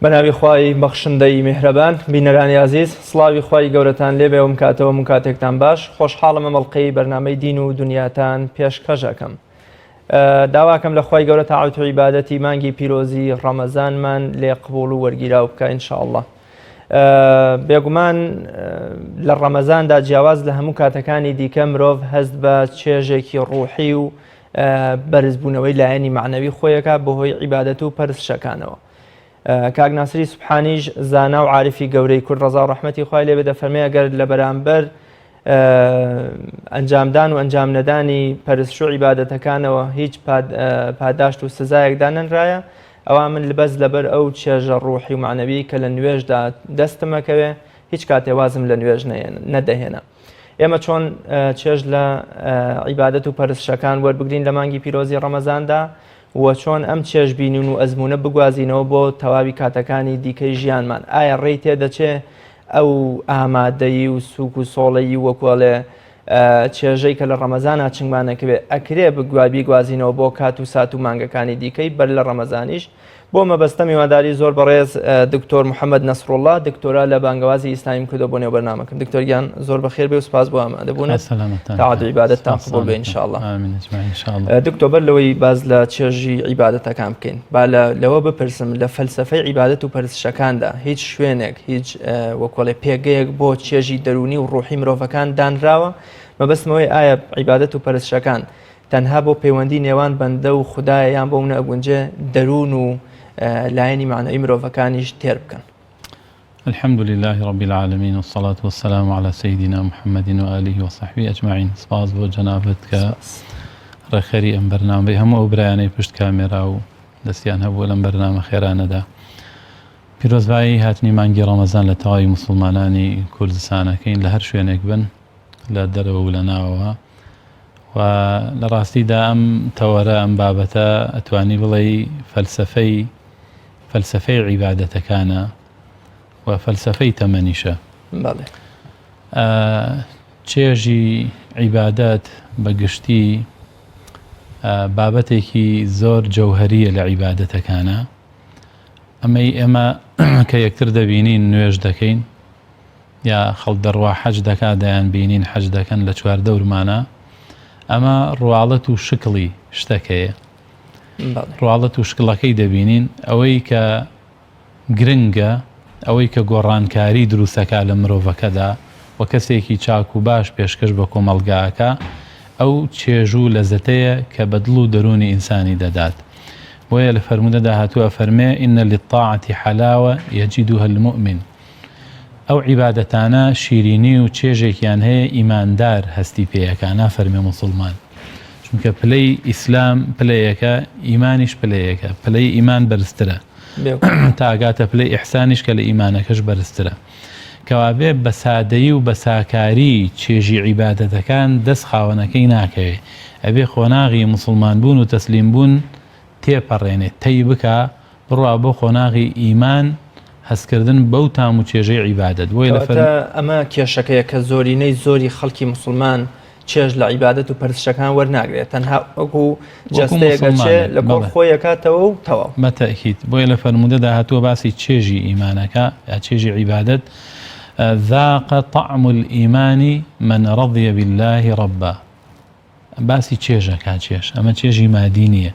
بەناوی خوای بەخشندەی میهرەبان بینەرانی عزیز سڵاوی خوای گەورەتان لێبێ و مکاتەوە کاتێکتان باش خۆشحاڵم مەڵقەی بەرنامەی دین و دنیاتان پێشکەشەکەم داواکەم لە خوای گەورە تاعەت و عیبادەتی مانگی پیرۆزی ڕەمەزانمان لێ قبوڵ و وەرگیراو بکە ئینشاءالله. بێگومان لە ڕەمەزاندا جیاواز لە هەموو کاتەکانی دیکە مرۆڤ هەست بە چێژێکی ڕوحی و بەرزبوونەوەی لایەنی معنەوی خۆیەکە بەهۆی عیبادەت و پەرستشەکانەوە. کاک ناسری سوبحانیش زانا و عارفی گەورەی کورد ڕەزا و ڕەحمەتی خوای لێ بێ دەفەرمێ ئەگەر لە بەرامبەر ئەنجامدان و ئەنجام نەدانی پەرستش و عیبادەتەکانەوە هیچ پاداشت و سزایەکدا نەنرایە ئەوە من لەبەز لەبەر ئەو چێژە ڕوحی و معنەوی کە لە نوێژدا دەستمەکەوێ هیچ کاتێ وازم لە نوێژ نەدەهێنا. ئێمە چۆن چێژ لە عیبادەت و پەرستشەکان وەربگرین لە مانگی پیرۆزی ڕەمەزاندا و چۆن ئەم چێژ بینین و ئەزمونە بگوازینەوە بۆ تەواوی کاتەکانی دیکەی ژیانمان. ئایا ڕێی تێدەچێ ئەو ئامادەیی و سوک و سۆڵەیی وەکوڵێ چێژەی کە لە ڕەمەزانە چنگمانەکەوێ ئەکرێ بیگوازینەوە بۆ کات و سات و مانگەکانی دیکەی بەر لە ڕەمەزانیش. بۆ مەبەستە میواداری زۆر بەڕێز دکتۆر محەممەد نەسڕوڵڵا دکتۆرا لە بانگەوازی ئیسلامی کردو بۆ نێو بەرنامەکەم. دکتۆریان زۆر بەخێر بێ و سپاس بۆ ئامادەبوونت تاعەت و عیبادەتتان قبوڵ بێ ئینشاءالله. دکتۆر بەر لەوەی باز لە چێژی عیبادەتەکان بکەین با لەوە بپرسم لە فەلسەفەی عیبادەت و پەرستشەکاندا هیچ شوێنێک هیچ وەکوڵێ پێگەیەک بۆ چێژی دەرونی و ڕوحی مرۆڤەکان دانراوە؟ مەبەستمەوەی ئایا عیبادەت و پەرستشەکان تەنها بۆ پەیوەندی نێوان بەندە و خودایە یان بۆ نەگونجێ دەروون و لایەنی معنەوی مرۆڤەکانیش تێر بکەن؟ الحمد لله رب العالمين والصلاة والسلام على سيدنا محمد وآله وصحبه أجمعين. سپاس بۆ جەنابەت کە ڕێخەری ئەم بەرنامەی هەموو ئەو برایانەی پشت کامێرا و دەستیان هەبوو لەم بەرنامە خێرانەدا. پیرۆزبایی هاتنی مانگی ڕەمەزان لە تەواوی موسڵمانانی کوردستانەکەین لە هەر شوێنێک بن لە دەرەوە و لە ناوەوە و لە ڕاستیدا ئەم تەوەرە ئەم بابەتە ئەتوانی بڵێ فەلسەفەی عیبادەتەکانە و فەلسەفەی تەمەنیشە. چێژی عیبادەت بەگشتی بابەتێکی زۆر جەوهەریە لە عیبادەتەکانە. ئەمەی ئێمە کە یەکتر دەبینین نوێژ دەکەین یا خەڵک دەڕوا حەج دەکا دەیان بینین حەج دەکەن لە چواردە ورمانە، ئەمە ڕواڵەت و شکڵی شتەکەیە. ڕواڵەت و شکڵەکەی دەبینین ئەوەی کە گرنگە ئەوەی کە گۆڕانکاری دروستەکە لە مرۆڤەکەدا و کەسێکی چاک و باش پێشکەش بە کۆمەڵگاکە ئەو چێژوو لەزەتەیە کە بە دڵ و دەرونی ئینسانی دەدات. بۆیە لە فەرمودەدا هاتووە فەرمێ ئینە للطاعەتی حەلاوە یەجیدوها المؤمن. ئەو عیبادەتانە شیرینی و چێژێکیان هەیە ئیماندار هەستی پێیەکە، نافەرمێ موسڵمان. چونکە پلەی ئیسلام پلەیەکە، ئیمانیش پلەیەکە، پلەی ئیمان بەرزترە تا ئاگاتە پلەی ئیحسانیش کە لە ئیمانەکەش بەرزترە. کەوابێ بە سادەیی و بە ساکاری چێژی عیبادەتەکان دەست خاوەنەکەی ناکەوێ، ئەبێ خۆناغی موسڵمان بوون و تەسلیم بوون تێپەڕێنێت، تەی بکە بڕوا بۆ خۆناغی ئیمان هەستکردن بەو تام و چێژەی عیبادەت. ئەمە کێشەکەیە کە زۆرینەی زۆری خەڵکی موسڵمان چێژ لە عیبادەت و پەرستشەکان وەرناگرێت، تەنها وەکو جەستەیەکەچێ لە گۆڵ خۆی ئەکاتەوە و تەواو. بەتەئکید بۆیە لە فەرمودەدا هاتووە باسی چێژی ئیمانەکە یا چێژی عیبادەت. ذاق طعم الإيمان من رضي بالله ربا. باسی چێژەکە چێژ ئەمە چێژی مادی نییە،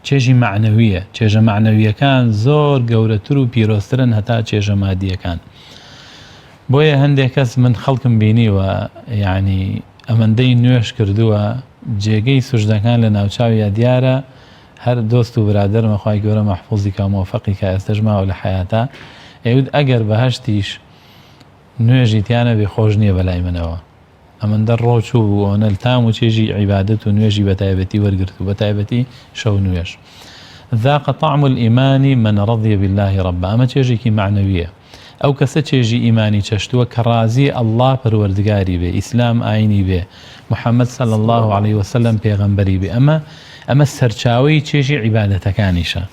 چێژی معنەویە. چێژە معنەویەکان زۆر گەورەتر و پیرۆسترن هەتا چێژە مادیەکان. بۆیە هەندێک کەس من خەڵکم بینیوە یعنی ئەمەندەی نوێش کردووە جێگەی سوژدەکان لە ناوچاویە دیارە هەر دۆست و برادەرمە خوای گەورە مەحفوظی کا موفقی کا ئێستش ماوە لە حیاتە ئەیود ئەگەر بەهەشتیش نوێژی تیانە بێ خۆش نییە بەلای منەوە. ئەمەندە ڕۆچ و ئۆنە تام و چێژی عیبادەت و نوێژی بەتایبەتی وەرگرت و بەتایبەتی شەو نوێژ. ذاق طعم الإيمان من رضي بالله ربا. ئەمە چێژێکی معنەویە. ئەو کەسە چێژی ئیمانی چەشتووە کە ڕازی ئەڵڵا پەروەردگاری بێ، ئیسلام ئاینی بێ، محەممەد صلی الله عليه وسلم پێغەمبەری بێ. ئەمە سەرچاوەی چێژی عیبادەتەکانیشە.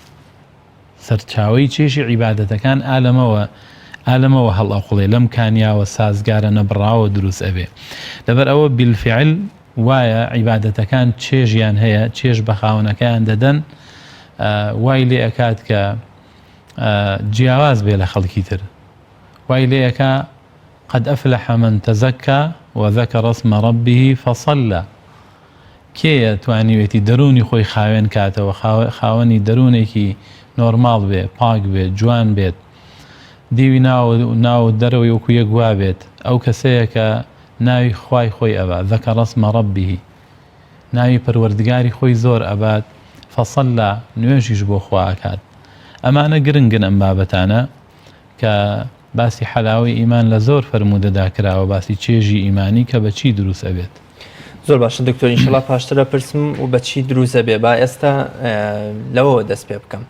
سەرچاوەی چێژی عیبادەتەکان ئالەمەوە هەڵئەقوڵێ لەم کانیاوە سازگارە نەبڕاوە دروست ئەبێ. لەبەر ئەوە بالفعل وایە عیبادەتەکان چێژیان هەیە، چێژ بە خاوەنەکەیان دەدەن، وای لێ ئەکات کە جیاواز بێ لە خەڵکی تر وای لێیەکە قد أفلح من تزكى وذكر اسم ربه فصلى کێیە توانیوێتی دەرونی خۆی خاوێن کاتەوە خاوەنی دەرونێکی نۆرماڵ بێ پاک بێت جوان بێت دیوی ناو دەرەوەی وەکو یەک وا بێت ئەو کەسەیە کە ناوی خوای خۆی ئەبات ذەکەڕ اسم ربه ناوی پەروەردگاری خۆی زۆر ئەبات فەصەلە نوێژیش بۆ خوا ئەکات ئەمانە گرنگن ئەم بابەتانە کە باسی حەلاوەی ئیمان لە زۆر فەرموودەدا کراوە باسی چێژی ئیمانی کە بەچی دروست ئەبێت زۆر باشە دکتۆر ئینشەڵا پاشترە پرسم و بەچی دروستە بێ با ئێستا لەوەوە دەست پێ بکەم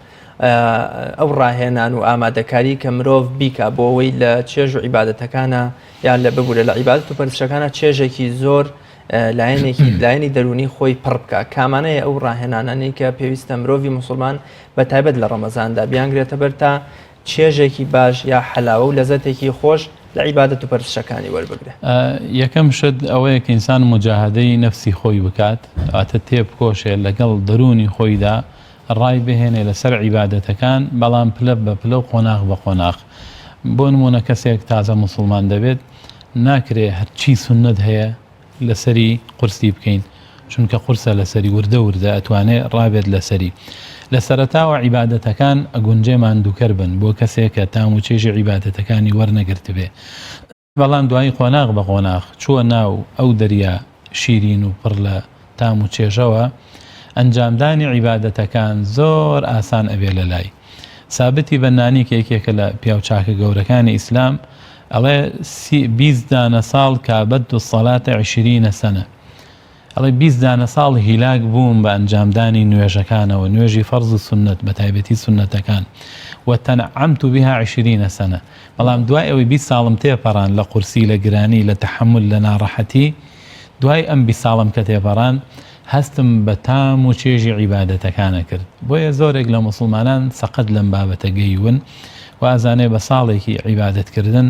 ئەو ڕاهێنان و ئامادەکاری کە مرۆڤ بیکە بۆ ئەوەی لە چێژ و عیبادەتەکانە یان لە ببوورە لە عیبادەت و پەرستشەکانە چێژێکی زۆر لایەنی دەرونی خۆی پڕ بکە کامانەیە ئەو ڕاهێنانانی کە پێویستە مرۆڤی موسڵمان بە تایبەت لە ڕەمەزاندا بیانگرێتە بەر تا چێژێکی باش یا حەلاوە و لەزەتێکی خۆش لە عیبادەت و پەرستشەکانی وەربگرێ یەکەم شت ئەوەیە کە ئینسان مجاهدەی نەفسی خۆی بکات ئاتە تێبکۆشێ لەگەڵ دەرونی خۆیدا ڕای بهێنێ لەسەر عیبادەتەکان بەڵام پلە بە پلە و قۆناغ بە قۆناغ بۆ نمونە کەسێک تازە موسڵمان دەبێت ناکرێ هەرچی سنت هەیە لەسەری قورسی بکەین چونکە قورسە لەسەری وردە ئەتوانێت ڕابێت لەسەری لە سەرەتاوە عیبادەتەکان ئەگونجێمان دووکەر بن بۆ کەسێک کە تام و چێژی عیبادەتەکانی وەرنەگرت بێ بەڵام دوایی قۆناغ بە قۆناغ چووە ناو ئەو دەریا شیرین و پڕ لە تام و چێژەوە ئەنجامدانی عیبادەتەکان زۆر ئاسان ئەبێ لە لای سابتی بەنانی کێکێکە لە پیاوچاکە گەورەکانی ئیسلام ئەڵێ 20 دانە ساڵ کابەت و سەڵاتە 20 سەنە ئەڵێ 20 دانە ساڵ هیلاک بووم بە ئەنجامدانی نوێژەکانەوە نوێژی فەرز و سنت بە تایبەتی سنەتەکان وتەنعەمت بها 20 سەنە بەڵام دوای ئەوەی 20 ساڵم تێپەڕان لە قورسی لە گرانی لە تەحمل لە ناڕەحەتی دوای ئەم 20 ساڵم کە تێپەڕان هەستم بە تام و چێژی عیبادەتەکانە کرد بۆیە زۆرێک لە موسڵمانان سەقەت لەم بابەتە گەیون و ئازانێ بە ساڵێکی عیبادەتکردن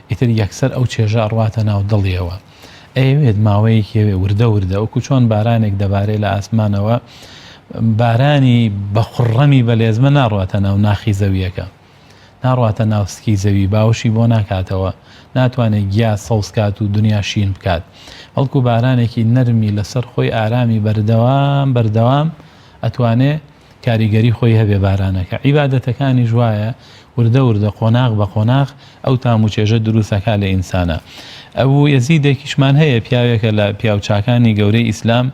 ئیتر یەکسەر ئەو چێژە ئەڕواتە ناو دڵیەوە ئەوێت ماوەیەکی وردە وەکو چۆن بارانێک دەبارێت لە ئاسمانەوە بارانی بە خوڕەمی بەلێزمە ناڕواتە ناو ناخی زەویەکە ناڕواتە ناو سکی زەوی باوشی بۆ ناکاتەوە ناتوانێت گیا سەوزکات و دنیا شین بکات بەڵکو بارانێکی نەرمی لەسەر خۆی ئارامی بەردەوام ئەتوانێ کاریگەری خۆی هەبێ بارانەکە عیبادەتەکانی ژوایە وردە قۆناغ بە قۆناغ ئەو تام و چێژە دروستەکە لە ئینسانە ئەو یەزیدێکیشمان هەیە پیاوێکە لە پیاوچاکانی گەورەی ئیسلام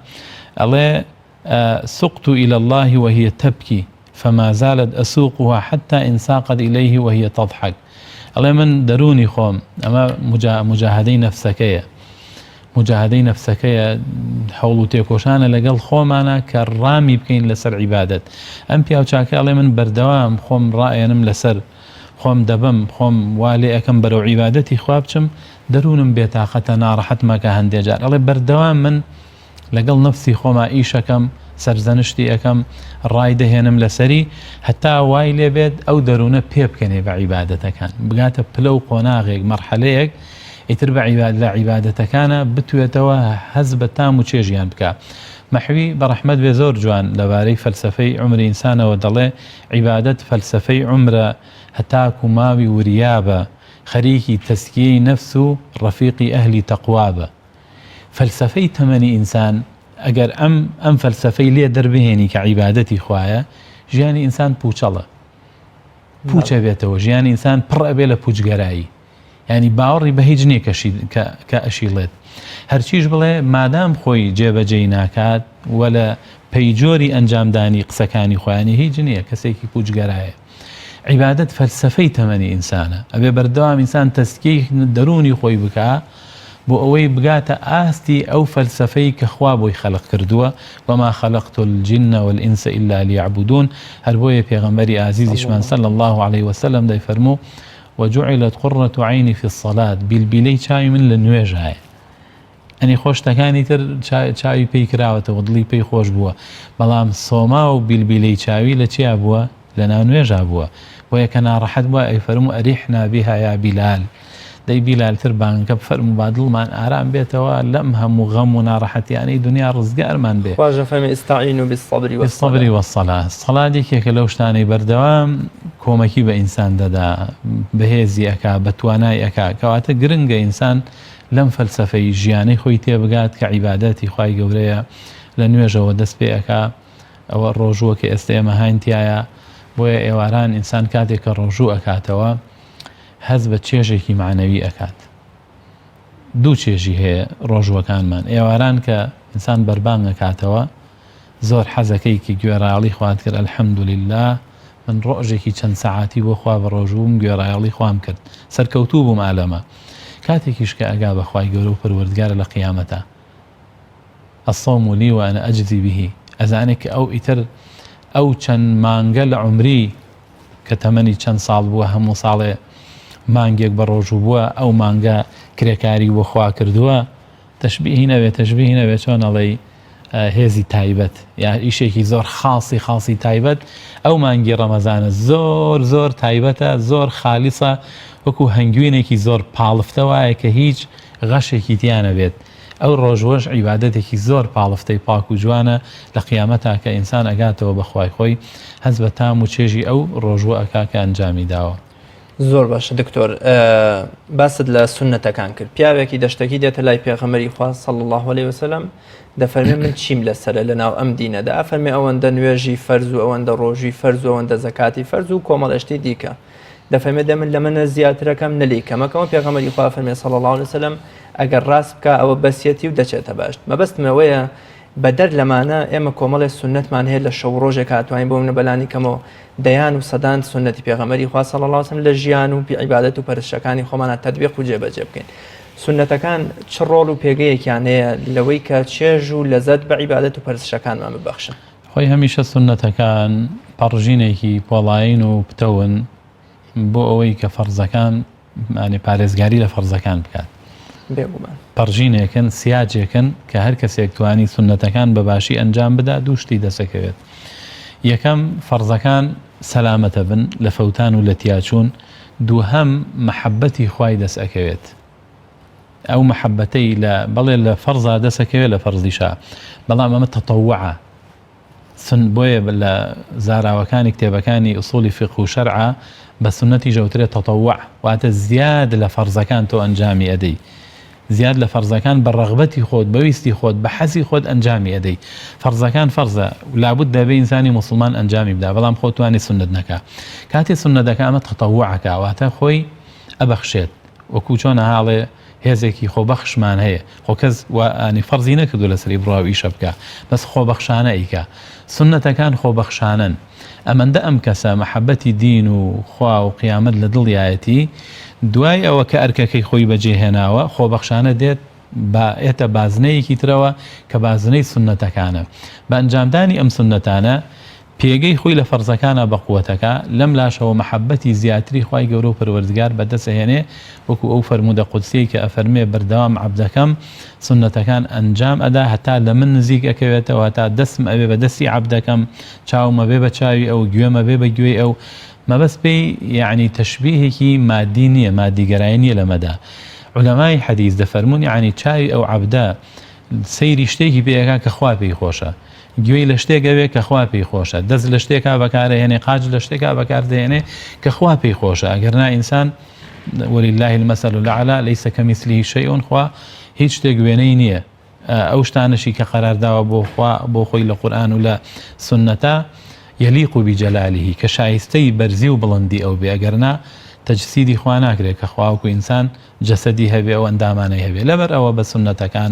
ئەڵێ سقت إلى الله وهي تبكي فما زالت أسوقها حتى إن ساقت إليه وهي تضحك ئەڵێ من دەرونی خۆم ئەمە مجاهدەی نەفسەکەیە هەوڵ و تێکۆشانە لەگەڵ خۆمانە کە ڕامی بکەین لەسەر عیبادەت ئەم پیاوچاکە ئەڵێ من بەردەوام خۆم ڕائێنم لەسەر خۆم دەبم خۆم والێ ئەەکەم بەرەو عیبادەتی خوا بچم دەرونم بێتاقەتە ناڕەحەتمەکە هەندێک جار ئەڵێ بەردەوام من لەگەڵ نەفسی خۆما ئیشەکەم سەرزەنشتی ئەەکەم ڕای دەهێنم لەسەری هەتا وای لێ بێت ئەو دەروونە پێ بکەنێ بە عیبادەتەکان بگاتە پلە و قۆناغێک مەرحەلەیەک ئیتر بە لە عیبادەتەکانە بتوێتەوە هەز بە تام و چێژیان بکە مەحوی بەڕەحمەت بێ زۆر جوان لەبارەی فەلسەفەی عمری ئینسانەوە دەڵێ عیبادەت فەلسەفەی عمرە هەتاکو ماوی وریابە خەریکی تەسکیەی نەفس و ڕەفیقی ئەهلی تەقوابە فەلسەفەی تەمەنی ئینسان ئەگەر ئەم فەلسەفەی لێ دەربهێنی کە عیبادەتی خوایە ژیانی ئینسان پوچەڵە پوچە بێتەوە ژیانی ئینسان پڕ ئەبێ لە پوچگەرایی ینی باوەڕی بە هیچ نییە کە ئەشیڵێت هەرچیش بڵێ مادام خۆی جێبەجێی ناکات وە لە پەیجۆری ئەنجامدانی قسەکانی خۆیانی هیچ نییە کەسێکی پوچگەرایە عیبادەت فەلسەفەی تەمەنی ئینسانە ئەبێ بەردەوام ئینسان تەسکیەی دەرونی خۆی بکە بۆ ئەوەی بگاتە ئاستی ئەو فەلسەفەی کە خوا بۆی خەلق کردووە وما خەلقت الجن والئینس إلا ليعبدون هەر بۆیە پێغەمبەری ئازیزیشمان صلی الله عليه وسلم دەیفەرموو وجعلت قرة عيني في الصلاة بیلبیلەی چاوی من لە نوێژایە ئەنی خۆشتەکانی تر چاوی پێی کراوەتەوە دڵی پێی خۆش بووە بەڵام سۆما و بیلبیلەی چاوی لە چیا بووە لە ناو نوێژا بووە بۆیە کە ناڕەحەت بووە ئەیفەرموو ئەریحنا بها یا بیلال دەی بیلالتر بانکە فەرمو با دڵمان ئارام بێتەوە لەم هەموو غەم و ناڕەحەتیانەی دنیا ڕزگارمان بێ. خواجە فەرمی ئستعینوا بالصبر والصلاة. سەڵات یەکێکە لەو شتانەی بەردەوام کۆمەکی بە ئینسان دەدا، بەهێزی ئەکا، بە توانای ئەکا، کەواتە گرنگە ئینسان لەم فەلسەفەی ژیانەی خۆی تێبگات کە عیبادەتی خوای گەورەیە، لە نوێژەوە دەست پێ ئەکا. ئەوە ڕۆژووە کە ئێستا ئێمە هاینتیایە، بۆیە ئێواران ئینسان کاتێک کە ڕۆژوو ئەکاتەوە هەز بە چێژێکی معنەوی ئەکات. دوو چێژی هەیە ڕۆژوەکانمان. ئێواران کە ئینسان بەربانگ ئەکاتەوە زۆر حەزەکەی کە گوێڕایەڵی خوات کرد، ئەلحەمدولیلا من ڕۆژێکی چەند سەعاتی بۆ خوا بە ڕۆژووم گوێڕایەڵی خوام کرد، سەرکەوتوو بووم ئالەمە. کاتێکیش کە ئەگا بە خوای گەورە و پەروەردگارە لە قیامەتە، الصوم لي وأنا أجزي به، ئەزانێت کە ئەو ئیتر ئەو چەند مانگە لە عمری کە تەمەنی چەند ساڵ بووە هەموو ساڵێ مانگێک بە ڕۆژوو بووە، ئەو مانگە کرێکاری بۆ خوا کردووە. تەشبیهی نەبێت چۆن ئەڵێی هێزی تایبەت یا ئیشێکی زۆر خاصی تایبەت. ئەو مانگی ڕەمەزانە زۆر زۆر تایبەتە، زۆر خالیسە، وەکو هەنگوینێکی زۆر پاڵفتە وایە کە هیچ غەشێکی تیانە بێت. ئەو ڕۆژوەش عیبادەتێکی زۆر پاڵفتەی پاک و جوانە لە قیامەتا کە ئینسان ئەگاتەوە بە خوای خۆی هەز بە تام و چێژی ئەو ڕۆژوە ئەکا کە ئەنجامی داوە. زۆر باشە دکتۆر، باست لە سونەتەکان کرد. پیاوێکی دەشتەکی دێتە لای پێغەمبەری خوا صلی الله علیه وسلم، دەفەرمێ من چیم لەسەرە لەناو ئەم دینەدا، ئەفەرمێ ئەوەندە نوێژی فەرز و ئەوەندە ڕۆژی فەرز و ئەوەندە زەکاتی فەرز و کۆمەڵێشتی دیکە. دەفەرمێ دە من لە منە زیاترەکەم نەلی کەمەکەمە. پێغەمبەری خوا فەرمێ صلی الله علیه وسلم ئەگەر ڕاست بکە ئەوە بەسیەتی و دەچێتە باشت. مەبەستمەوەیە بەدەر لەمانە ئێمە کۆمەڵی سنەتمان هەیە لە شەو ڕۆژێک هاتوانین بۆ منە بەلانی کەمەوە دەیان و سەدان سنەتی پێغەمبەری خوا صلی الله علیه وسلم لە ژیان و عیبادەت و پەرستشەکانی خۆمانە تەطبیق و جێبەجێ بکەین. سنەتەکان چ ڕۆڵ و پێگەیەکیان هەیە لەوەی کە چێژ و لەزەت بە عیبادەت و پەرستشەکانمان ببەخشن؟ خۆی هەمیشە سنەتەکان پەڕژینێکی پۆڵاین و پتەون بۆ ئەوەی کە فەرزەکان پارێزگاری لە فەرزەکان بکات. پەڕژینێکن، سیاجێکن کە هەر کەسێک توانی سنەتەکان بەباشی ئەنجام بدا دوو شتی دەسەکەوێت. یەکەم فەرزەکان سەلامەتە بن لە فەوتان و لە تیاچوون، دووهەم مەحەبەتی خوای دەسەکەوێت. ئەو مەحەبەتەی بەڵێ لە فەرزا دەسەکەوێت لە فەرزیشا، بەڵام ئەمە تەتەووعە. بۆیە لە زاراوەکانی کتێبەکانی ئوسوڵی فقه و شەرعە بە سنەتی ژەوترێت تەتەووع، واتە زیاد لە فەرزەکان تۆ ئەنجامی ئەدەی، زیاد لە فەرزەکان بە ڕەغبەتی خۆت، بەویستی خۆت، بە حەزی خۆت ئەنجامی ئەدەی. فەرزەکان فەرزە لابد دەبێ ئینسانی موسڵمان ئەنجامی بدا، بەڵام خۆت توانی سنت نەکا. کاتێ سنت دەکا ئەمە تەتەووعەکە، واتە خۆی ئەبەخشێت، وەکو چۆن هاڵێ هێزێکی خۆبەخشمان هەیە. خۆ کەس وانی فەرزی نەکردو لەسەری بڕاو ئیشە بکە، بەس خۆبەخشانە ئیکە. سنەتەکان خۆبەخشانن. ئەمەندە ئەم کەسە مەحەبەتی دین و خوا و قیامەت لە دڵیایەتی، دوای ئەوە کە ئەرکەکەی خۆی بەجێهێناوە خۆبەخشانە دێت ئێتە بازنەیەکی ترەوە کە بازنەی سنەتەکانە. بە ئەنجامدانی ئەم سنەتانە پێگەی خۆی لە فەرزەکانە بەقووەتەکە، لەم لاشەوە مەحەبەتی زیاتری خوای گەورە و پەروەردگار بەدەستهێنێ، وەکو ئەو فەرموودە قودسی کە ئەفەرمێ بەردەوام عەبدەکەم سنەتەکان ئەنجام ئەدا هەتا لە من نزیک ئەکەوێتەوە، هەتا دەستم ئەوێ بە دەستی عەبدەکەم، چاومە بێ بە چاوی ئەو، گوێمە بێ بە گوێی ئەو. مەبەست پێی یعنی تەشبیهێکی مادی نییە، مادیگەرایی نییە لەمەدا. عولەمای حەدیث دەفەرمون یعنی چاوی ئەو عەبدە سەیری شتێکی پێیەکا کە خوا پێی خۆشە، گوێی لە شتێکەوێ کە خوا پێی خۆشە، دەست لە شتێکا بەکارهێنێ، قاج لە شتێکا بەکاردێنێ کە خوا پێی خۆشە. ئەگەرنا ئینسان وەلله المەثل الأعلى ليس كمثله شيء، خوا هیچ شتێک وێنەی نییە. ئەو شتانشی کە قەرارداوە بۆ خۆی لە قورئان و لە سنەتە يليق بجلاله کە شایستەی بەرزی و بڵندی ئەو بێ، ئەگەرنا تەجسیدی خوا ناکرێت کە خواوەکو ئینسان جەسەدی هەبێ ئەو ئەندامانەی هەبێ. لەبەر ئەوە بە سنەتەکان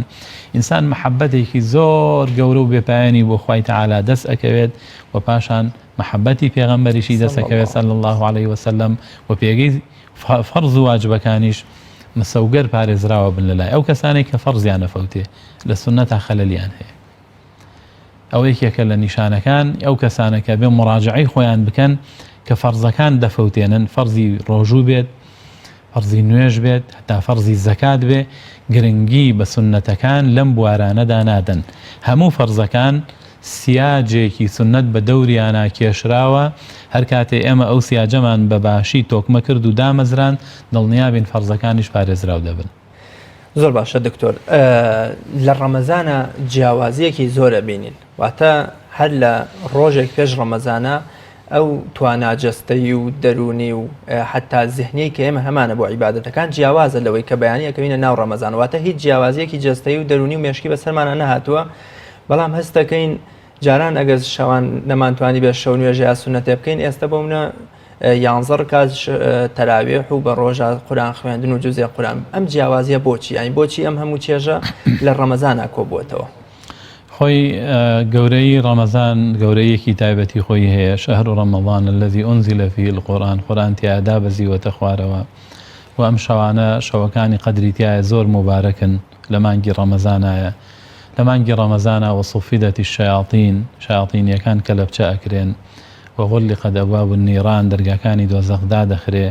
ئینسان مەحەبەتێکی زۆر گەورە و بێپایانی بۆ خوای تەعالا دەست ئەکەوێت، و پاشان مەحەبەتی پێغەمبەریشی دەست ئەکەوێت صلی الله عليه وسلم، و پێگەی فەرز و واجبەکانیش مەسەوگەر پارێزراوە بن لەلای ئەو کەسانێک کە فەرزیان نەفەوتێ، لە سنەتا خەلەلیان هەیە. ئەو یەکێکە لە نیشانەکان ئەو کەسانە کە بێ مراجعەی خۆیان بکەن کە فەرزەکان دەفەوتێنن، فەرزی ڕۆژوو بێت، فەرزی نوێژ بێت، هەتا فەرزی زەکات بێ، گرنگی بە سنەتەکان لەم بوارانەدا نادەن. هەموو فەرزەکان سیاجێکی سنت بە دەوریانە کێشراوە هەر کاتێ ئێمە ئەو سیاجەمان بە باشی تۆکمە کرد و دامەزران دڵنیابین فەرزەکانیش پارێزراو دەبن. زۆر باشە دکتۆر، لە ڕەمەزانە جیاوازیەکی زۆرە بینین، واتە هەر لە ڕۆژێک پێش ڕەمەزانە ئەو تواناجەستەی و دەرونی و حتا زیهنی کە ئێمە هەمانە بۆ عیبادەتەکان جیاوازە لەوەی کە بەیانی ئەکەوینە ناو ڕەمەزان، واتە هیچ جیاوازیەکی جەستەی و دەرونی و مێشکی بەسەرمانە نەهاتووە، بەڵام هەست دەکەین جاران ئەگەر شەوان نەمانتوانی بێ شەو نوێژە یا سونەتێ بکەین، ئێستا بۆ منە 11 کات تەراویح و بە ڕۆژە قورئان خوێندن و جوزێ قورئان. ئەم جیاوازیە بۆچی؟ یانی بۆچی ئەم هەموو چێژە لە ڕەمەزانە کۆبووەتەوە؟ خۆی گەورەی ڕەمەزان گەورەیەکی تایبەتی خۆی هەیە. شەهر ڕەمەضان الذي أنزل فيه القرآن، قورئان تیادا بەزیوەتە خوارەوە و ئەم شەوانە شەوەکانی قەدری تایە زۆر مبارەکن لە مانگی ڕەمەزانایە. لە مانگی ڕەمەزانە وصفدت الشياطين، شیاطینیەکان کە لە بچە ئەکرێن، وغلقت أبواب النيران، دەرگاکانی دۆزەخدا دەخرێ،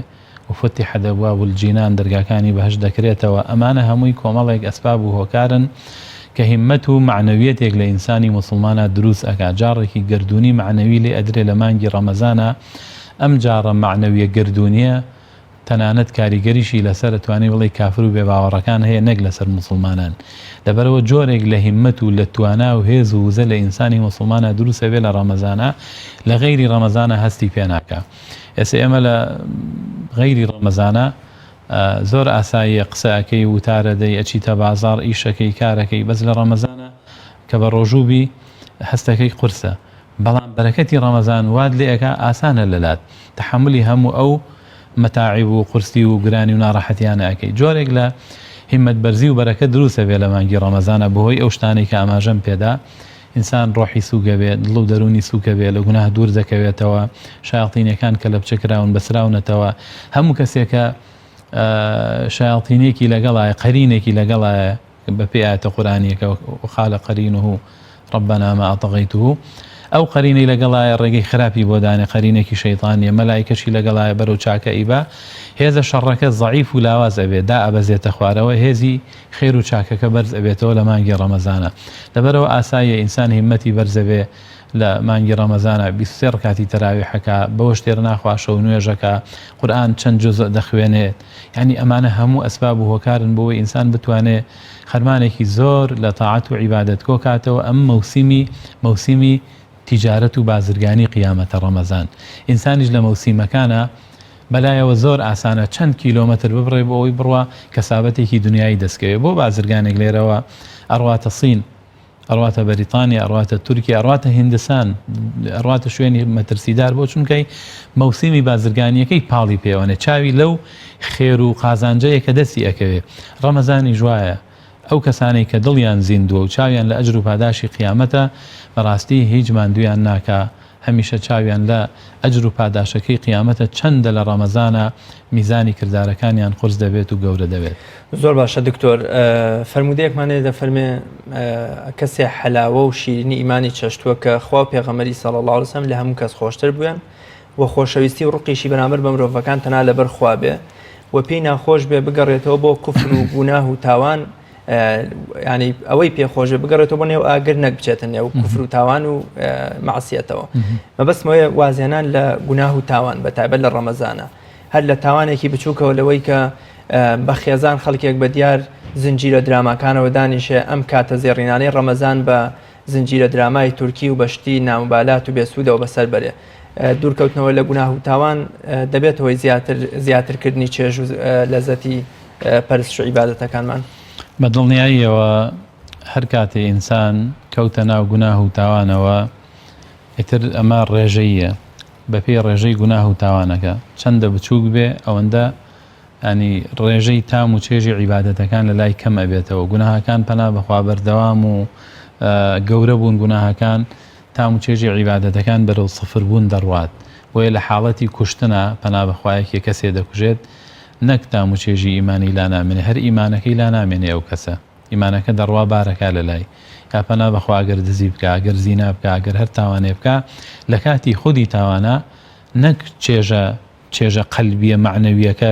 وفتحت أبواب الجینان، دەرگاکانی بەهشت دەکرێتەوە. ئەمانە هەمووی کۆمەڵێک ئەسباب و هۆکارن کە هیممەت و معنەویەتێک لە ئینسانی موسڵمانە دروست ئەکا. جارێکی گردردونی معنەوی لێ ئەدرێ لە مانگی ڕەمەزانە. ئەم جارە معنەویە گردردونیە تەنانەت کاریگەریشی لەسەر توانی بڵێ کافر و بێباوەڕەکان هەیە، نەک لەسەر موسڵمانان. لەبەرەوە جۆرێک لە هیممەت و لە توانا و هێز و وزە لە ئینسانی موسڵمانە دروستە بێ لە ڕەمەزانە، لە غەیری ڕەمەزانە هەستی پێ ناکە. ئێستا ئێمە لە غەیری ڕەمەزانە زۆر ئاساییە قسەکەی وتارە دەی ئەچیتە بازار ئیشەکەی کارەکەی، بەس لە ڕەمەزانە کە بە ڕۆژووبی هەستەکەی قورسە. بەڵام بەرەکەتی ڕەمەزان واد لێ ئەکا ئاسانە لەلات تەحملی هەموو ئەو مەتاعیب و قورسی و گرانی و ناڕەحەتیانە ئەەکەی. جۆرێک لە هیممەت بەرزی و بەرەکەت دروستە بێ لە مانگی ڕەمەزانە بەهۆی ئەو شتانەی کە ئاماژەم پێدا. ئینسان ڕۆحی سووکە بێت، دڵ و دەرونی سووکە بێت، لە گوناه دوور دەکەوێتەوە. شایاطینەکان کە لە بچەکراون بەسراونەتەوە. هەموو کەسێکە شایاطینێکی لەگەڵایە، قەرینێکی لەگەڵایە بە پێی ئایەتە قورئانیەکە وخالە قەرینه ربنا ما أطغيته، ئەو قەرینەی لەگەڵایە ڕێگەی خراپی بۆ دانێ، قەرینێکی شەیطانیە، مەلایکەشی لەگەڵایە بەرەو چاکە ئیبا. هێزە شەڕەکە ضعیف و لاواز ئەبێت، دا ئەبەزێتە خوارەوە، هێزی خێر و چاکەکە بەرز ئەبێتەوە لە مانگی ڕەمەزانە. لەبەرەوە ئاساییە ئینسان هیممەتی بەرزەبێ لە مانگی ڕەمەزانە 23 ڕکاتی تەراویحەکە، بەوە شتێر ناخواشە و نوێژەکە، قورئان چەند جوزء دەخوێنێت. یعنی ئەمانە هەموو ئەسباب و هۆکارن بۆەوەی ئینسان بتوانێت خەرمانێکی زۆر لە تاعەت و عیبادەت کۆکاتەوە. ئەم مەوسیمی تیجارەت و بازرگانی قیامەتە ڕەمەزان. ئینسانیش لە مەوسیمەکانە بەلایەوە زۆر ئاسانە چەند کیلۆمەتر ببڕێ بۆ ئەوی بڕوە کەسابەتێکی دنیایی دەستکەوێت. بۆ بازرگانێک لێرەوە ئەڕواتە سین، ئەڕواتە بەریتانیا، ئەڕواتە تورکیا، ئەڕواتە هیندستان، ئەڕواتە شوێنی مەترسیدار بۆ چونکەی مەوسیمی بازرگانیەکەی پاڵی پێوەنێ، چاوی لەو خێر و قازانجەیە کە دەستی ئەکەوێت. ڕەمەزانی جوایە ئەو کەسانەی کە دڵیان زیندووە و چاویان لە ئەجر و پاداشی قیامەتە، بەڕاستی هیچ ماندویان ناکا، هەمیشە چاویان لە ئەجر و پاداشەکەی قیامەتە. چەندە لە ڕەمەزانە میزانی کردارەکانیان قورس دەبێت و گەورە دەبێت. زۆر باشە دکتۆر، فەرمودەیەکمانێ دەفەرمێ کەسێ حەلاوە و شیرینی ئیمانی چەشتووە کە خوا و پێغەمبەری صلی الله علیه و سلم لە هەموو کەس خۆشتر بوویان و خۆشەویستی و ڕقیشی بەرامبەر بە مرۆڤەکان تەنها لەبەر خوا بێ و پێی ناخۆش بێ بگەڕێتەوە بۆ کوفر و گوناه و تاوان، ینی ئەوەی پێخۆشە بگەڕێتەوە بۆ نێو ئاگر نەک بچێتە نێو کوفر و تاوان و معسیەتەوە. مەبەستمەوەیە وازیانان لە گوناه و تاوان بەتایبەت لە ڕەمەزانە، هەر لە تاوانێکی بچووکەوە لەوەی کە بە خێزان خەڵکێک بە دیار زنجیرە دراماکانەوە دانیشێ ئەم کاتە زێڕینانەی ڕەمەزان بە زنجیرە درامای تورکی و بەشتی نامبالات و بێسوودەوە بەسەر بەرێ. دوورکەوتنەوە لە گوناه و تاوان دەبێتەوەی زیاترکردنی چێژ و لەزەتی پەرستش و عیبادەتەکانمان. بە دڵنیاییەوە هەر کاتێ ئینسان کەوتە ناو گوناه و تاوانەوە، ئیتر ئەمە ڕێژەیە بە پێی ڕێژەی گوناه و تاوانەکە، چەندە بچووک بێ ئەوەندە ینی ڕێژەی تام و چێژی عیبادەتەکان لە لای کەم ئەبێتەوە. گوناهەکان پەنا بەخوا بەردەوام و گەورە بوون، گوناهەکان تام و چێژی عیبادەتەکان بەرەو سفر بوون دەڕوات. وێ لە حاڵەتی کوشتنە پەنا بەخوایەکی کەسێ دەکوژێت، نەک تام و چێژی ئیمانی لا نامێنێ، هەر ئیمانەکەی لا نامێنێ ئەو کەسە، ئیمانەکە دەڕوا بارەکە لە لای یا پەنا بەخوا ئەگەر دزی بکە، ئەگەر زینا بکە، ئەگەر هەر تاوانێ بکە، لە کاتی خودی تاوانە نەک چێژە قەلبیە معنەویەکە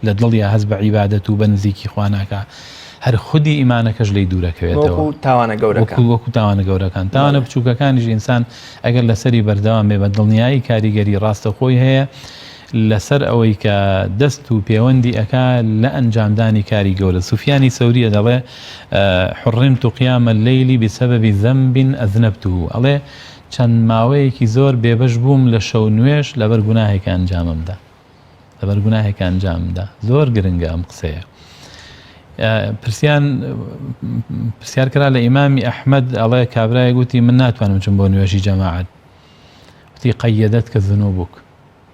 لە دڵیا هەز بە عیبادەت و بە نزیکی خواناکە، هەر خودی ئیمانەکەش لی دوورەکەوێتەوە وەکو تاوانە گەورەکان تاوانە بچووکەکانیش ئینسان ئەگەر لەسەری بەردەوام بێ بە دڵنیایی کاریگەری ڕاستە خۆی هەیە لەسەر ئەوەی کە دەست و پەیوەندی ئەکا لە ئەنجامدانی کاری گەورە. سوفیانی سەوریە دەڵێ حڕمت قیام الليل بسبب ذنب أذنبته، ئەڵێ چەند ماوەیەکی زۆر بێبەش بووم لە شەو نوێش لەبەر گوناهێکە ئەنجاممدا، لەبەر گوناهێکە ئەنجامدا. زۆر گرنگە ئەم قسەیە. پرسیار کرا لە ئیمامی ئەحمەد، ئەڵێ کابرایە گوتی من ناتوانم چم بۆ نوێژی جەماعەت، وتی قەیەدەت کە ذنوبک،